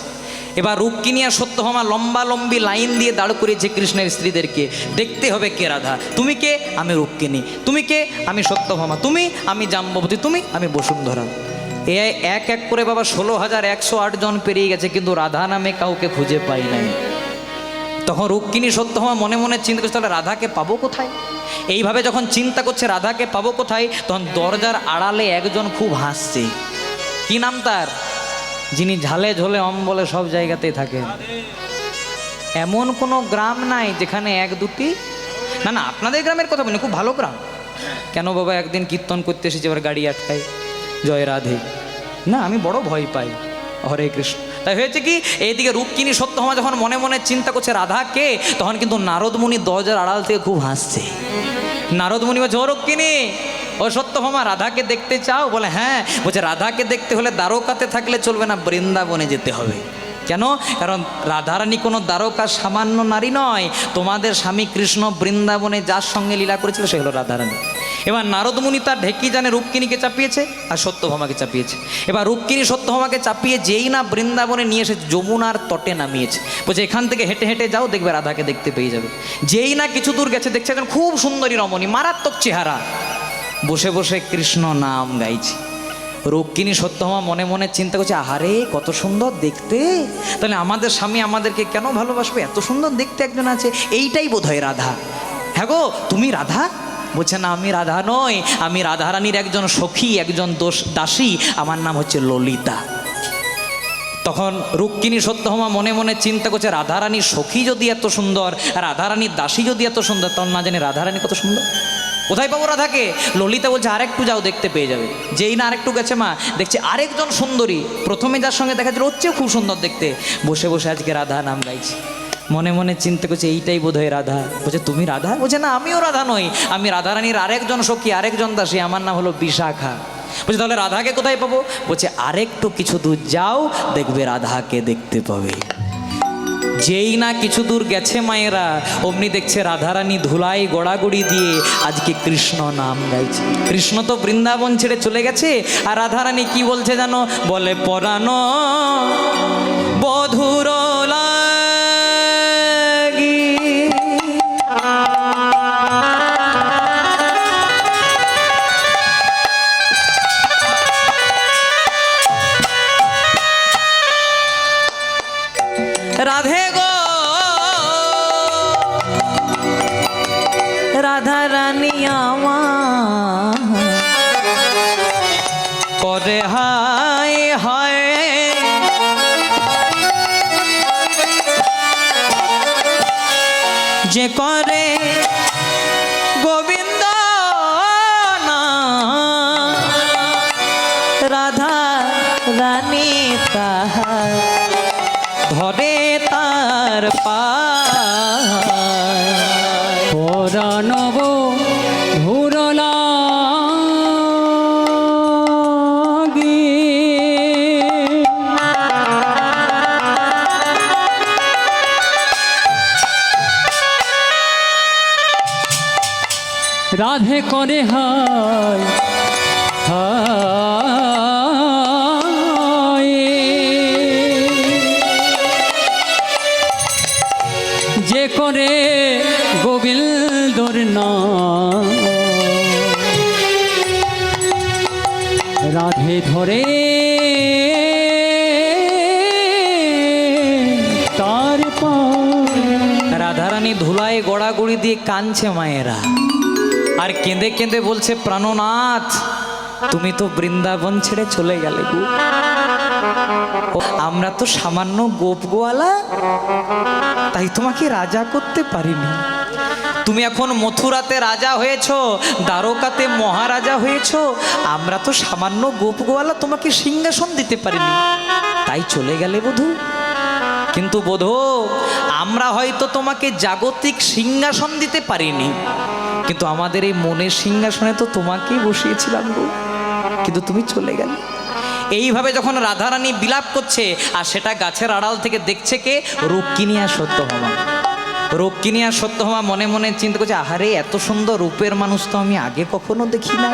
Speaker 1: এবার রুক্মিণী আর সত্যভামা লম্বি লাইন দিয়ে দাঁড় করিয়েছে কৃষ্ণের স্ত্রীদেরকে। দেখতে হবে কে রাধা। তুমি কে? আমি রুক্মিণী। তুমি কে? আমি সত্যভামা। তুমি? আমি জাম্ববতী। তুমি? আমি বসুন্ধরা। এ এক এক করে বাবা 16,108 জন পেরিয়ে গেছে, কিন্তু রাধা নামে কাউকে খুঁজে পাই নাই। তখন রুক্মিণী সত্যভামা মনে মনে চিন্তা করছে, তাহলে রাধাকে পাবো কোথায়? এইভাবে যখন চিন্তা করছে রাধাকে পাবো কোথায়, তখন দরজার আড়ালে একজন খুব হাসছে। কি নাম তার? যিনি ঝালে ঝোলে অম্বলে সব জায়গাতেই থাকেন। এমন কোনো গ্রাম নাই যেখানে এক দুটি, না না আপনাদের গ্রামের কথা বলি, খুব ভালো গ্রাম। কেন বাবা? একদিন কীর্তন করতে এসেছি, এবার গাড়ি আটকায়। জয় রাধে। না আমি বড় ভয় পাই। হরে কৃষ্ণ। তাই হয়েছে কি, এইদিকে রুক্মিণী সত্যভামা যখন মনে মনে চিন্তা করছে রাধা কে, তখন কিন্তু নারদ মুনি দরজার আড়াল থেকে খুব হাসছে। নারদ মুনি বলছে, ও রুক্মিণী, ও সত্যভামা, রাধাকে দেখতে চাও? বলে হ্যাঁ। বলছে রাধাকে দেখতে হলে দ্বারকাতে থাকলে চলবে না, বৃন্দাবনে যেতে হবে। কেন? কারণ রাধারানী কোনো দ্বারকার সামান্য নারী নয়। তোমাদের স্বামী কৃষ্ণ বৃন্দাবনে যার সঙ্গে লীলা করেছিল সে হলো রাধারানী। এবার নারদ মুনি তার ঢেকি জানে রুক্মিণীকে চাপিয়েছে আর সত্যভামাকে চাপিয়েছে। এবার রুক্মিণী সত্যভামাকে চাপিয়ে যেই না বৃন্দাবনে নিয়ে এসে যমুনার তটে নামিয়েছে। বলছে এখান থেকে হেঁটে হেঁটে যাও, দেখবে রাধাকে দেখতে পেয়ে যাবে। যেই না কিছু দূর গেছে, দেখছে একজন খুব সুন্দরী রমণী, মারাত্মক চেহারা, বসে বসে কৃষ্ণ নাম গাইছে। রুক্মিণী সত্যভামা মনে মনে চিন্তা করছে, আহারে কত সুন্দর দেখতে, তাহলে আমাদের স্বামী আমাদেরকে কেন ভালোবাসবে? এত সুন্দর দেখতে একজন আছে, এইটাই বোধহয় রাধা। হ্যাঁ গো, তুমি রাধা? বলছে না, আমি রাধা নই, আমি রাধারানীর একজন সখী, একজন দাসী, আমার নাম হচ্ছে ললিতা। তখন রুক্মিণী সত্যভামা মনে মনে চিন্তা করছে, রাধারানীর সখী যদি এত সুন্দর, রাধারানীর দাসী যদি এত সুন্দর, তখন না জানি রাধারানী কত সুন্দর। কোথায় পাবো রাধাকে? ললিতা বলছে আরেকটু যাও, দেখতে পেয়ে যাবে। যেই না আরেকটু গেছে মা, দেখছে আরেকজন সুন্দরী, প্রথমে যার সঙ্গে দেখা যায় ওর চেয়েও খুব সুন্দর দেখতে, বসে বসে আজকে রাধা নাম গাইছে। মনে মনে চিন্তা করছে এইটাই বোধহয় রাধা। বলছে তুমি রাধা? বলছে না, আমিও রাধা নই, আমি রাধারানীর আরেকজন সখী, আরেকজন দাসী, আমার নাম হলো বিশাখা। বলছে তাহলে রাধাকে কোথায় পাবো? বলছে আরেকটু কিছু দূর যাও, দেখবে রাধাকে দেখতে পাবে। যেই না কিছু দূর গেছে মায়েরা, অমনি দেখছে রাধারানী ধুলাই গড়াগড়ি দিয়ে আজকে কৃষ্ণ নাম গাইছে। কৃষ্ণ তো বৃন্দাবন ছেড়ে চলে গেছে, আর রাধারানী কি বলছে জানো? বলে পরানো বধুর লাগি রাধে গো, রাধা রানী আমার করে হায় হায়, যে করে গোবিন্দ না, রাধা রানী তাহার ধরে তার পায়।
Speaker 2: পরানব ধুরলাগি রাধে করে হায় হায়, যে করে গোবিন্দর নাম, রাধে ধরে তার পায়।
Speaker 1: রাধারানী ধুলায় গড়াগড়ি দিয়ে কাঁদছে মায়েরা, আর কেঁদে কেঁদে বলছে প্রাণনাথ, তুমি তো বৃন্দাবন ছেড়ে চলে গেলে গো, আমরা তো সামান্য গোপ গোয়ালা, তাই তোমাকে রাজা করতে পারিনি। তুমি এখন মথুরাতে রাজা হয়েছ, দ্বারকাতে মহারাজা হয়েছ, আমরা তো সামান্য গোপ গোয়ালা, তোমাকে সিংহাসন দিতে পারিনি, তাই চলে গেলে বধূ। কিন্তু বধূ, আমরা হয়তো তোমাকে জাগতিক সিংহাসন দিতে পারিনি, কিন্তু আমাদের এই মনের সিংহাসনে তো তোমাকেই বসিয়েছিলাম গো, কিন্তু তুমি চলে গেলে। এইভাবে যখন রাধারানী বিলাপ করছে, আর সেটা গাছের আড়াল থেকে দেখছে কে? রুক্মিণী আর সত্যভামা। রুক্মিণী আর সত্যভামা মনে মনে চিন্তা করছে, আহারে এত সুন্দর রূপের মানুষ তো আমি আগে কখনো দেখি না,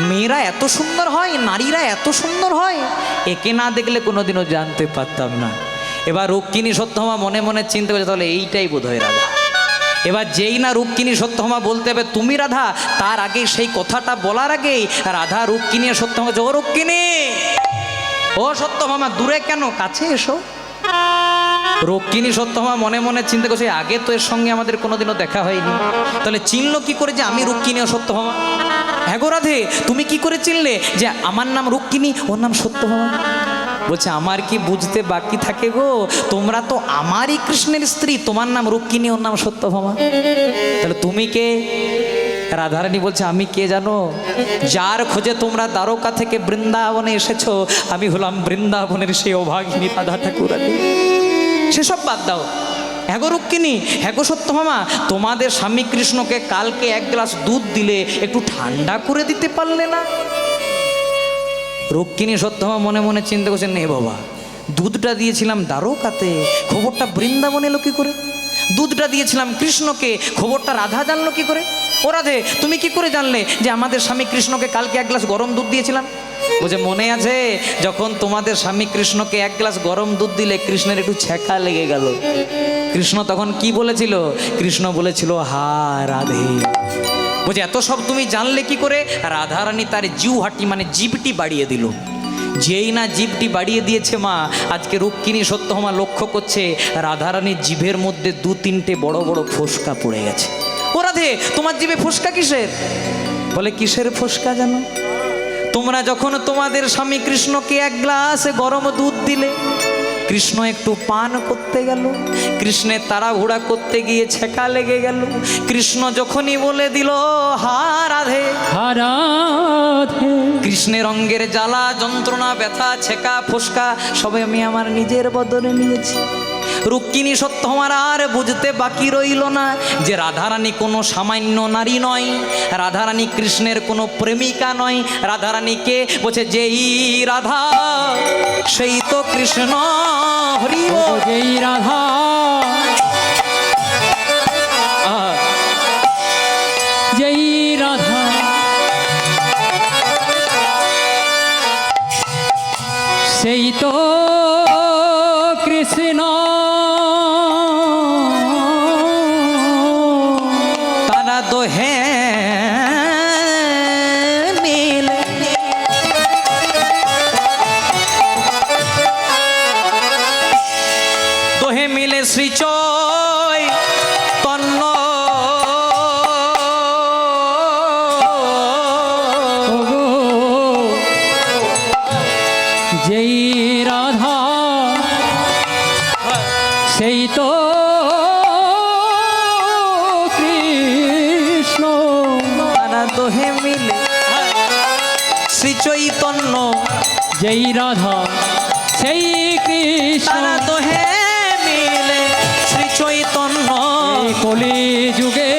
Speaker 1: মেয়েরা এত সুন্দর হয়, নারীরা এত সুন্দর হয়, একে না দেখলে কোনোদিনও জানতে পারতাম না। এবার রুক্মিণী সত্যভামা মনে মনে চিন্তা করছে, তাহলে এইটাই বোধহয় রাধা। এবার যেই না রুক্মিণী সত্যভামা বলতে হবে তুমি রাধা, তার আগে সেই কথাটা বলার আগেই রাধা রুক্মিণী সত্যভামা, ও রুক্মিণী, ও সত্যভামা, দূরে কেন, কাছে এসো। রুক্মিণী সত্যভামা মনে মনে চিন্তা করছে, আগে তো এর সঙ্গে আমাদের কোনোদিনও দেখা হয়নি, তাহলে চিনলো কি করে যে আমি রুক্মিণী ও সত্যভামা? হ্যাঁ গো রাধে, তুমি কি করে চিনলে যে আমার নাম রুক্মিণী, ওর নাম সত্যভামা? বলছে আমার কি বুঝতে বাকি থাকে গো, তোমরা তো আমারই কৃষ্ণের স্ত্রী, তোমার নাম রুক্মিণী, ওর নাম সত্যভামা, তাহলে তুমি কে? রাধারানী বলছে, আমি কে জানো? যার খোঁজে তোমরা দ্বারকা থেকে বৃন্দাবনে এসেছো, আমি হলাম বৃন্দাবনের সেই অভাগিনী রাধা ঠাকুরানী। সেসব বাদ দাও। হ্যাগো রুক্মিণী, হ্যাগো সত্যভামা, তোমাদের স্বামী কৃষ্ণকে কালকে এক গ্লাস দুধ দিলে একটু ঠান্ডা করে দিতে পারলে না? রুক্মিণী সত্যভামা মনে মনে চিন্তা করছেন, নে বাবা, দুধটা দিয়েছিলাম দ্বারকাতে, খবরটা বৃন্দাবনে এলো কি করে? দুধটা দিয়েছিলাম কৃষ্ণকে, খবরটা রাধা জানলো কি করে? ও রাধে, তুমি কি করে জানলে যে আমাদের স্বামী কৃষ্ণকে কালকে এক গ্লাস গরম দুধ দিয়েছিলাম? বলছে, মনে আছে যখন তোমাদের স্বামী কৃষ্ণকে এক গ্লাস গরম দুধ দিলে কৃষ্ণের একটু ছ্যাঁকা লেগে গেল। কৃষ্ণ তখন কি বলেছিল? কৃষ্ণ বলেছিল, হা রাধে। বলছে, এত সব তুমি জানলে কি করে? রাধারানী তার জিহ্বাটি মানে জিভটি বাড়িয়ে দিল। যেই না জিভটি বাড়িয়ে দিয়েছে মা, আজকে রুক্মিণী সত্যভামা লক্ষ্য করছে রাধারানীর জিভের মধ্যে 2-3টে বড় বড় ফোসকা পড়ে গেছে। ও রাধে, তোমার জিভে ফোসকা কিসের? বলে, কিসের ফোসকা জানো? তোমরা যখন তোমাদের স্বামী কৃষ্ণকে এক গ্লাস গরম দুধ দিলে, কৃষ্ণ একটু পান করতে গেল, কৃষ্ণের তাড়াহুড়া করতে গিয়ে ছ্যাঁকা লেগে গেল। কৃষ্ণ যখনই বলে দিল, হা রাধে,
Speaker 2: হা রাধে,
Speaker 1: কৃষ্ণের অঙ্গের জ্বালা যন্ত্রণা ব্যথা ছেঁকা ফোসকা সবে আমি আমার নিজের বদলে নিয়েছি। রুক্মিণী সত্যভামার আর বুঝতে বাকি রইল না যে রাধারানী কোনো সামান্য নারী নয়, রাধারানী কৃষ্ণের কোনো প্রেমিকা নয়। রাধারানীকে বলছে, যেই রাধা সেই তো কৃষ্ণ। হরি
Speaker 2: ও যেই রাধা, যেই রাধা, সেই তো কৃষ্ণ।
Speaker 1: তারা দোহে মিলে, দোহে মিলে শ্রীচয় তন্ন।
Speaker 2: ওগো যেই রাধা, সেই তো কৃষ্ণ।
Speaker 1: তারা দোহে মিলে শ্রী চৈতন্য।
Speaker 2: যেই রাধা, সেই কৃষ্ণ।
Speaker 1: তারা দোহে মিলে শ্রী চৈতন্য।
Speaker 2: এই কলি যুগে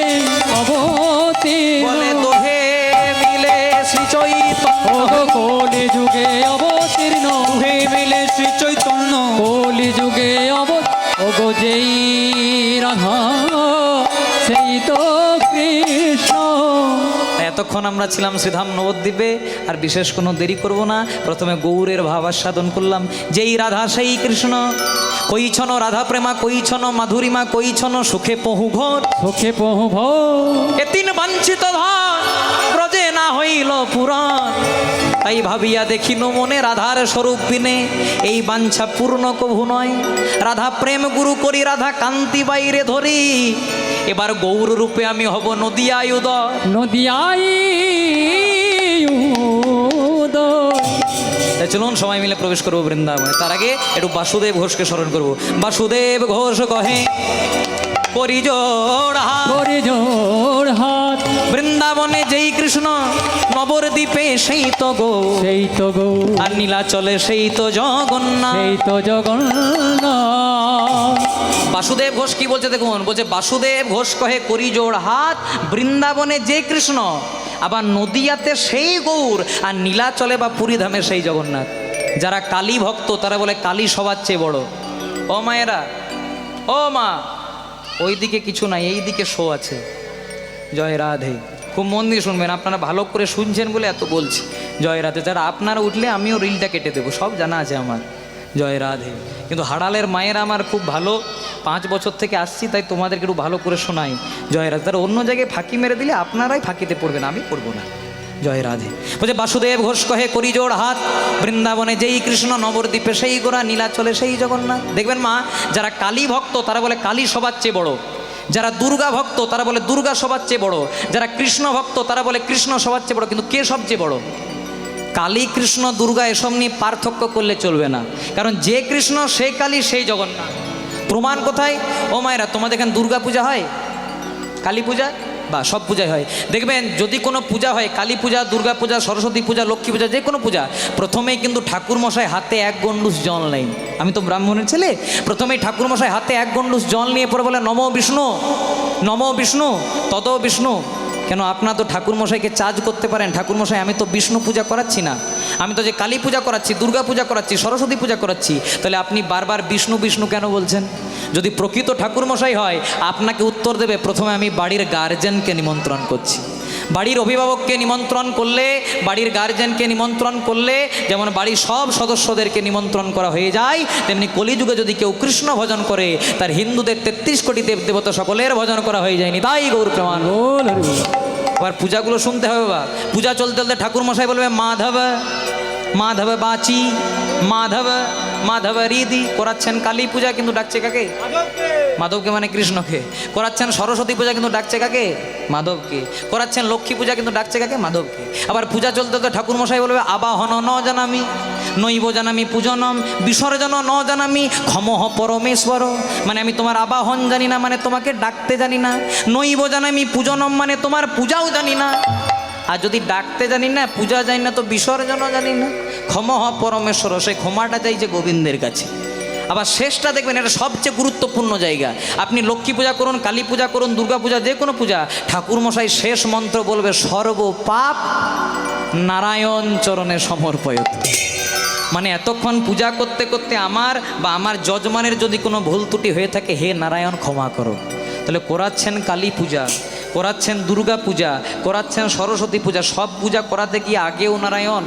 Speaker 2: অবতীর্ণ।
Speaker 1: বলে, দোহে মিলে শ্রী চৈতন্য।
Speaker 2: ওগো কলি যুগে অবতীর্ণ।
Speaker 3: হে মিলে শ্রী চৈতন্য।
Speaker 2: কলি যুগে ওগো যেই রাধা, সেই তো কৃষ্ণ।
Speaker 1: এতক্ষণ আমরা ছিলাম শ্রীধাম নবদ্বীপে, আর বিশেষ কোনো দেরি করব না। প্রথমে গৌরের ভাব আস্বাদন করলাম। যেই রাধা সেই কৃষ্ণ, কইছন রাধা প্রেমা, কইছন মাধুরিমা, কইছন সুখে পহু ঘোর।
Speaker 2: সুখে পহুভ
Speaker 1: এ তিন বাঞ্ছিত ধন ব্রজে না হইল পুরাণ। তাই ভাবিয়া দেখিল মনে রাধার স্বরূপ বিনে এই বাঞ্ছা পূর্ণ কভু নয়। রাধা প্রেম গুরু করি, রাধা কান্তি বাইরে ধরি, এবার গৌর রূপে আমি হব নদিয়ায় উদয়।
Speaker 2: নদিয়াই উদয়।
Speaker 1: তাই চলুন সবাই মিলে প্রবেশ করবো বৃন্দাবনে। তার আগে একটু বাসুদেব ঘোষকে স্মরণ করব। বাসুদেব ঘোষ কহে, করি জোড় হাত,
Speaker 2: করে জোড় হাত,
Speaker 1: বৃন্দাবনে যেই কৃষ্ণ, নবদ্বীপে সেই তো গো,
Speaker 2: সেই তো গো,
Speaker 1: আর নীলাচলে সেই তো জগন্নাথ।
Speaker 2: সেই তো জগন্নাথ।
Speaker 1: বাসুদেব ঘোষ কি বলছে দেখুন, বলছে বাসুদেব ঘোষ কহে করি জোড় হাত, বৃন্দাবনে যে কৃষ্ণ, আবার নদিয়াতে সেই গৌর, আর নীলাচলে বা পুরীধামে সেই জগন্নাথ। যারা কালী ভক্ত তারা বলে কালী সবার চেয়ে বড়। ও মায়েরা, ও মা, ওইদিকে কিছু নাই, এই দিকে শো আছে। জয় রাধে। খুব মন দিয়ে শুনবেন, আপনারা ভালো করে শুনছেন বলে এত বলছি। জয় রাধে। যারা আপনারা উঠলে আমিও রিলটা কেটে দেবো, সব জানা আছে আমার। জয় রাধে। কিন্তু হাড়ালের মায়েরা আমার খুব ভালো, 5 বছর থেকে আসছি, তাই তোমাদেরকে একটু ভালো করে শোনাই। জয় রাধে। তারা অন্য জায়গায় ফাঁকি মেরে দিলে আপনারাই ফাঁকিতে পড়বেন, আমি পড়বো না। জয় রাধে। বলছে বাসুদেব ঘোষ কহে করি জোড় হাত, বৃন্দাবনে যেই কৃষ্ণ, নবদ্বীপে সেই গোরা, নীলাচলে সেই জগন্নাথ। দেখবেন মা, যারা কালী ভক্ত তারা বলে কালী সবার চেয়ে বড়, যারা দুর্গা ভক্ত তারা বলে দুর্গা সবার চেয়ে বড়, যারা কৃষ্ণ ভক্ত তারা বলে কৃষ্ণ সবার চেয়ে বড়। কিন্তু কে সবচেয়ে বড়? কালী, কৃষ্ণ, দুর্গা এসব নিয়ে পার্থক্য করলে চলবে না, কারণ যে কৃষ্ণ সেই কালী সেই জগন্নাথ। প্রমাণ কোথায়? ও মায়েরা, তোমাদের এখানে দুর্গা পূজা হয়, কালী পূজা বা সব পূজাই হয়। দেখবেন যদি কোনো পূজা হয়, কালী পূজা, দুর্গা পূজা, সরস্বতী পূজা, লক্ষ্মী পূজা, যে কোনো পূজা, প্রথমেই কিন্তু ঠাকুরমশাই হাতে এক গণ্ডুষ জল নেন। আমি তো ব্রাহ্মণের ছেলে, প্রথমেই ঠাকুরমশাই হাতে এক গণ্ডুষ জল নিয়ে পরে বলে নমো বিষ্ণু, নমো বিষ্ণু, তত বিষ্ণু। কেন আপনারা তো ঠাকুরমশাইকে চার্জ করতে পারেন, ঠাকুরমশাই আমি তো বিষ্ণু পূজা করাচ্ছি না, আমি তো যে কালী পূজা করাচ্ছি, দুর্গা পূজা করাচ্ছি, সরস্বতী পূজা করাচ্ছি, তাহলে আপনি বারবার বিষ্ণু বিষ্ণু কেন বলছেন? যদি প্রকৃত ঠাকুরমশাই হয় আপনাকে উত্তর দেবে প্রথমে আমি বাড়ির গার্জেনকে নিমন্ত্রণ করছি। বাড়ির অভিভাবককে নিমন্ত্রণ করলে, বাড়ির গার্জেনকে নিমন্ত্রণ করলে যেমন বাড়ির সব সদস্যদেরকে নিমন্ত্রণ করা হয়ে যায়, তেমনি কলিযুগে যদি কেউ কৃষ্ণ ভজন করে তার হিন্দুদের 33 কোটি দেব দেবতা সকলের ভজন করা হয়ে যায়নি। তাই গৌর প্রমাণ।
Speaker 2: বল হরি বল।
Speaker 1: আবার পূজাগুলো শুনতে হবে বা পূজা চলতে চলতে ঠাকুরমশাই বলবে মাধব মাধব বাচি, মাধব মাধব রিদি। করাচ্ছেন কালী পূজা কিন্তু ডাকছে কাকে? মাধবকে, মানে কৃষ্ণকে। করাচ্ছেন সরস্বতী পূজা কিন্তু ডাকছে কাকে? মাধবকে। করাচ্ছেন লক্ষ্মী পূজা কিন্তু ডাকছে কাকে? মাধবকে। আবার পূজা চলতে তো ঠাকুরমশাই বলবে আবাহন ন জানামি, নৈব জানামি পূজনম, বিসর্জন ন জানামি, ক্ষমহ পরমেশ্বর। মানে আমি তোমার আবাহন জানি না, মানে তোমাকে ডাকতে জানি না। নৈব জানামি পূজনম, মানে তোমার পূজাও জানি না। আর যদি ডাকতে জানি না, পূজা জানি না, তো বিসর্জনও জানি না। ক্ষমহ পরমেশ্বর, সেই ক্ষমাটা চাই যে গোবিন্দের কাছে। আবার শেষটা দেখবেন, এটা সবচেয়ে গুরুত্বপূর্ণ জায়গা। আপনি লক্ষ্মী পূজা করুন, কালী পূজা করুন, দুর্গা পূজা, যে কোনো পূজা, ঠাকুরমশাই শেষ মন্ত্র বলবে সর্ব পাপ নারায়ণ চরণে সমর্পয়ত। মানে এতক্ষণ পূজা করতে করতে আমার বা আমার যজমানের যদি কোনো ভুল ত্রুটি হয়ে থাকে, হে নারায়ণ ক্ষমা করো। তাহলে করাচ্ছেন কালী পূজা, করাচ্ছেন দুর্গা পূজা, করাচ্ছেন সরস্বতী পূজা, সব পূজা করাতে গিয়ে আগেও নারায়ণ,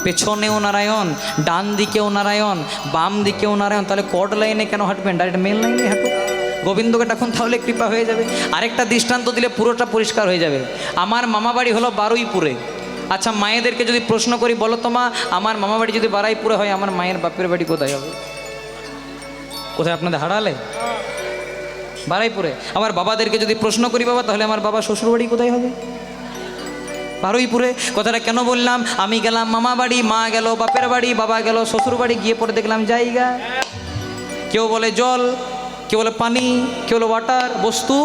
Speaker 1: পেছনেও নারায়ণ, ডান দিকেও নারায়ণ, বাম দিকেও নারায়ণ। তাহলে কড লাইনে কেন হাঁটবেন? ডাইরেক্ট মেল লাইনে হাঁটুন, গোবিন্দকে ডাকুন, তাহলে কৃপা হয়ে যাবে। আরেকটা দৃষ্টান্ত দিলে পুরোটা পরিষ্কার হয়ে যাবে। আমার মামাবাড়ি হলো বারুইপুরে। আচ্ছা, মায়েদেরকে যদি প্রশ্ন করি, বলো তো মা, আমার মামাবাড়ি যদি বারুইপুরে হয়, আমার মায়ের বাপের বাড়ি কোথায় হবে? কোথায় আপনাদের হারালে? বারুইপুরে। আবার বাবাদেরকে যদি প্রশ্ন করি, বাবা তাহলে আমার বাবা শ্বশুরবাড়ি কোথায় হবে? বারুইপুরে। কথাটা কেন বললাম? আমি গেলাম মামা বাড়ি, মা গেল বাপের বাড়ি, বাবা গেল শ্বশুর বাড়ি, গিয়ে পরে দেখলাম জায়গা, কেউ বলে জল, কেউ বলে পানি, কেউ বলে ওয়াটার, বস্তু।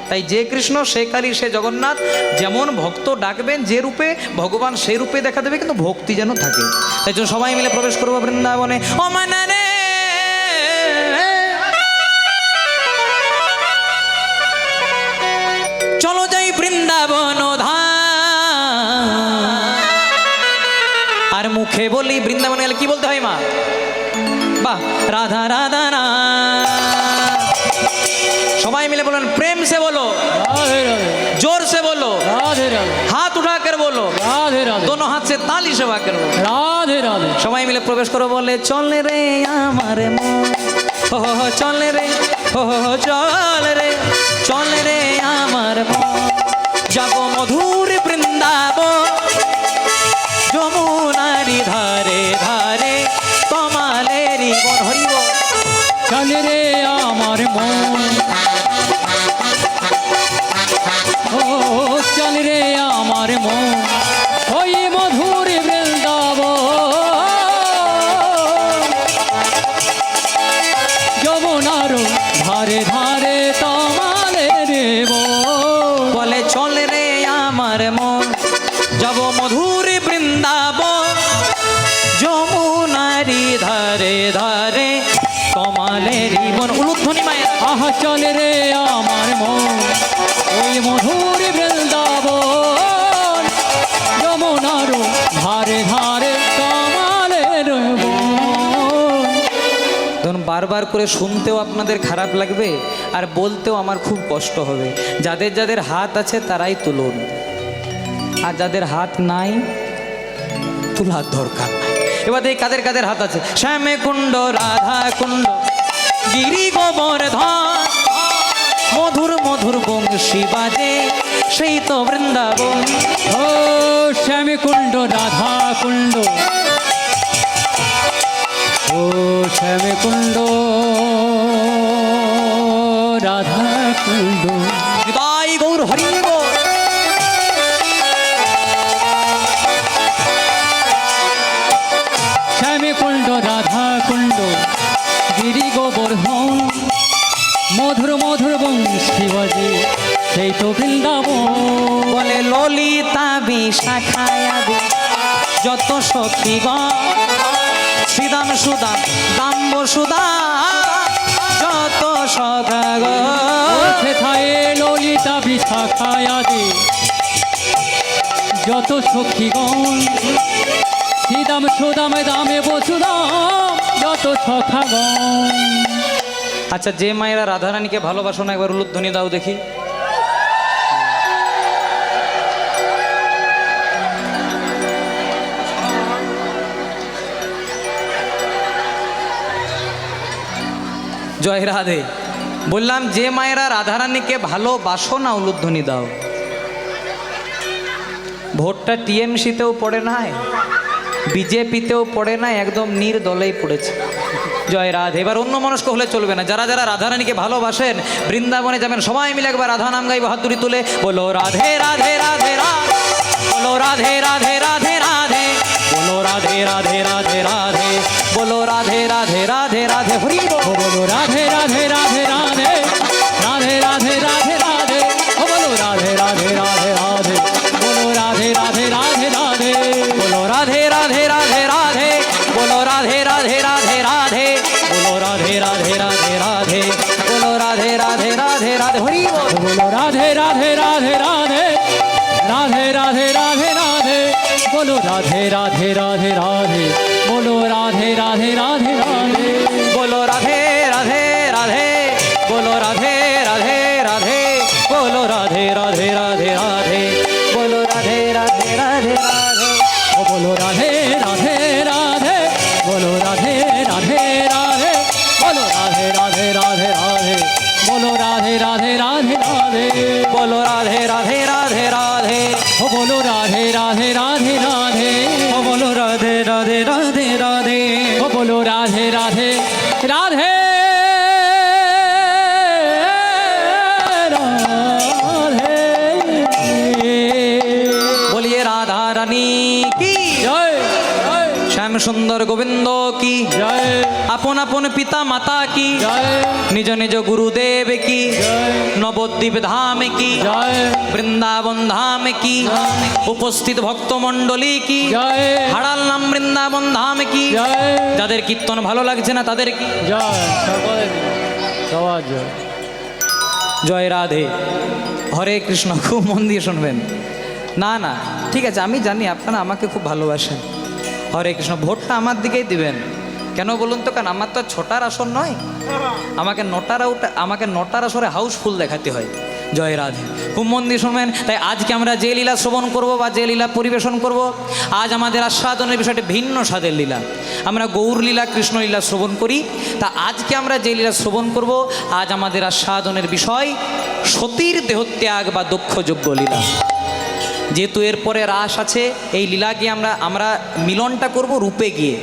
Speaker 1: তাই যে কৃষ্ণ সে কালী সে জগন্নাথ, যেমন ভক্ত ডাকবেন যে রূপে, ভগবান সেই রূপে দেখা দেবে, কিন্তু ভক্তি যেন থাকে। তাই জন্য সবাই মিলে প্রবেশ করবো বৃন্দাবনে। ও মানা রে, চলো যাই বৃন্দাবন আর মুখে বলি বৃন্দাবনে গেলে কি বলতে হয় মা? বাহ, রাধা রাধা না। সবাই মিলে বলেন, প্রেম সে বলো,
Speaker 2: राधे राधे,
Speaker 1: जोर से बोलो,
Speaker 2: राधे राधे,
Speaker 1: हाथ उठा कर बोलो,
Speaker 2: राधे राधे,
Speaker 1: दोनों हाथ से ताली सेवा करो।
Speaker 2: राधे राधे।
Speaker 1: সবাই মিলে প্রবেশ করো, বলে চল রে আমার মন, হো হো চল রে, হো হো চল রে, চল রে আমার মন, যাব মধুর বৃন্দাবন, যমুনারি ধারে ধারে কমালেরি বন। হরি বল।
Speaker 2: चल रे आमार मन, ओ चल रे आमार मन, ओई मधुर वृंदावन, যমুনার ধারে ধারে তমালের বন।
Speaker 1: বলে চল রে আমার মন, যাব মধুর বৃন্দাবন, যমুনারি ধারে ধারে কমালেরি বন। উলুধ্বনি মায়ের।
Speaker 2: আহা চল রে আমার মন, ওই মধুর বৃন্দাবন, যমুনার ধারে ধারে কমালের বন।
Speaker 1: ধরুন বারবার করে শুনতেও আপনাদের খারাপ লাগবে, আর বলতেও আমার খুব কষ্ট হবে। যাদের যাদের হাত আছে তারাই তুলুন, আর যাদের হাত নাই তোলার দরকার নাই। এবার এই কাদের কাদের হাত আছে? শ্যামে কুণ্ড, রাধা কুণ্ড, গিরি গোবর্ধন, মধুর মধুর বংশী বাজে, সেই তো বৃন্দাবন।
Speaker 2: ও শ্যামী কুণ্ড, রাধা কুণ্ড, ও শ্যামী কুণ্ড, রাধা কুণ্ড।
Speaker 1: তাই গৌর হরি বল।
Speaker 2: শ্যামী কুণ্ড, রাধা কুণ্ড, গিরি গোবর্ধন, মধুর মধুর বংশী বাজে, সেই তো বৃন্দাবন।
Speaker 1: শাখায়া দে যত সখীগণ শ্রীদাম সুদাম দাম্ব সুদাম যত সখাগণ
Speaker 2: সেথায় ললিতা বিশাখায়াদি যত সখীগণ শ্রীদাম সুদাম দামে বসুদাম যত সখাগণ।
Speaker 1: আচ্ছা, যে মায়েরা রাধারানীকে ভালোবাসো না একবার উলুধ্বনি দাও দেখি। জয় রাধে। বললাম যে মায়েরা রাধারানীকে ভালোবাসো না উলুধ্বনি দাও। ভোটটা টিএমসিতেও পড়ে নাই, বিজেপিতেও পড়ে নাই, একদম নির্দলেই পড়েছে। জয় রাধে। এবার অন্য মনস্ক হলে চলবে না। যারা যারা রাধারানীকে ভালোবাসেন বৃন্দাবনে যাবেন, সবাই মিলে একবার রাধা নাম গাইব, হাত দুটি তুলে বলো রাধে রাধে রাধে রাধে, বলো রাধে রাধে রাধে রাধে, বলো রাধে রাধে রাধে রাধে, বলো রাধে রাধে রাধে রাধে, হরি বল।
Speaker 2: বলো রাধে রাধে রাধে রাধে, রাধে রাধে রাধে রাধে, ও বলো রাধে রাধে রাধে রাধে, বলো রাধে রাধে রাধে রাধে,
Speaker 1: বলো রাধে রাধে রাধে রাধে, বলো রাধে রাধে রাধে রাধে, বলো রাধে রাধে রাধে রাধে, বলো রাধে রাধে রাধে রাধে, হরি বল।
Speaker 2: বলো রাধে রাধে রাধে রাধে, রাধে রাধে রাধে রাধে, বলো রাধে রাধে রাধে রাধে, বলো রাধে রাধে রাধে রাধে,
Speaker 1: বলো রাধে রাধে রাধে, বলো রাধে রাধে রাধে, বলো রাধে রাধে রাধে রাধে, বলো রাধে রাধে রাধে রাধে,
Speaker 2: ও বলো রাধে রাধে রাধে, বলো রাধে রাধে রাধে, বলো রাধে রাধে রাধে রাধে, বলো রাধে রাধে রাধে রাধে,
Speaker 1: বলো রাধে রাধে রাধে রাধে,
Speaker 2: ও বলো রাধে রাধে রাধে রাধে,
Speaker 1: ও বলো রাধে রাধে রাধে রাধে,
Speaker 2: ও বলো রাধে রাধে রাধে রাধে।
Speaker 1: বলিয়ে রাধা রানী কি,
Speaker 2: জয় জয়
Speaker 1: শ্যাম সুন্দর গোবিন্দ কি,
Speaker 2: জয়
Speaker 1: আপন আপন পিতা মাতা কি,
Speaker 2: জয়
Speaker 1: নিজ নিজ গুরুদেব কি,
Speaker 2: জয়
Speaker 1: নবদ্বীপ ধাম কি,
Speaker 2: জয়
Speaker 1: বৃন্দাবন ধাম কি, উপস্থিত ভক্ত মণ্ডলী কি,
Speaker 2: জয়
Speaker 1: হাড়াল নাম বৃন্দাবন ধাম কি,
Speaker 2: জয়
Speaker 1: যাদের কীর্তন ভালো লাগছে না তাদের কি।
Speaker 2: জয় সকলে সবার জয়।
Speaker 1: জয় রাধে। হরে কৃষ্ণ। খুব মন দিয়ে শুনবেন। না না ঠিক আছে, আমি জানি আপনারা আমাকে খুব ভালোবাসেন। হরে কৃষ্ণ। ভোটটা আমার দিকেই দিবেন। কেন বলুন তো, কারণ আমার তো ছোটার আসন নয়, আমাকে নটার আসরে হাউসফুল দেখাতে হয়। জয় রাধে। খুব মন দিয়ে শুনবেন। তাই আজকে আমরা যে লীলা শ্রবণ করব বা যে লীলা পরিবেশন করব, আজ আমাদের আস্বাদনের বিষয়টি ভিন্ন স্বাদের লীলা। আমরা গৌর লীলা কৃষ্ণ লীলা শ্রবণ করি, তা আজকে আমরা যে লীলা শ্রবণ করব, আজ আমাদের আস্বাদনের বিষয় সতীর দেহত্যাগ বা দক্ষযজ্ঞ লীলা। যেহেতু এরপরে রাস আছে, এই লীলা গিয়ে আমরা মিলনটা করব রূপে গিয়ে।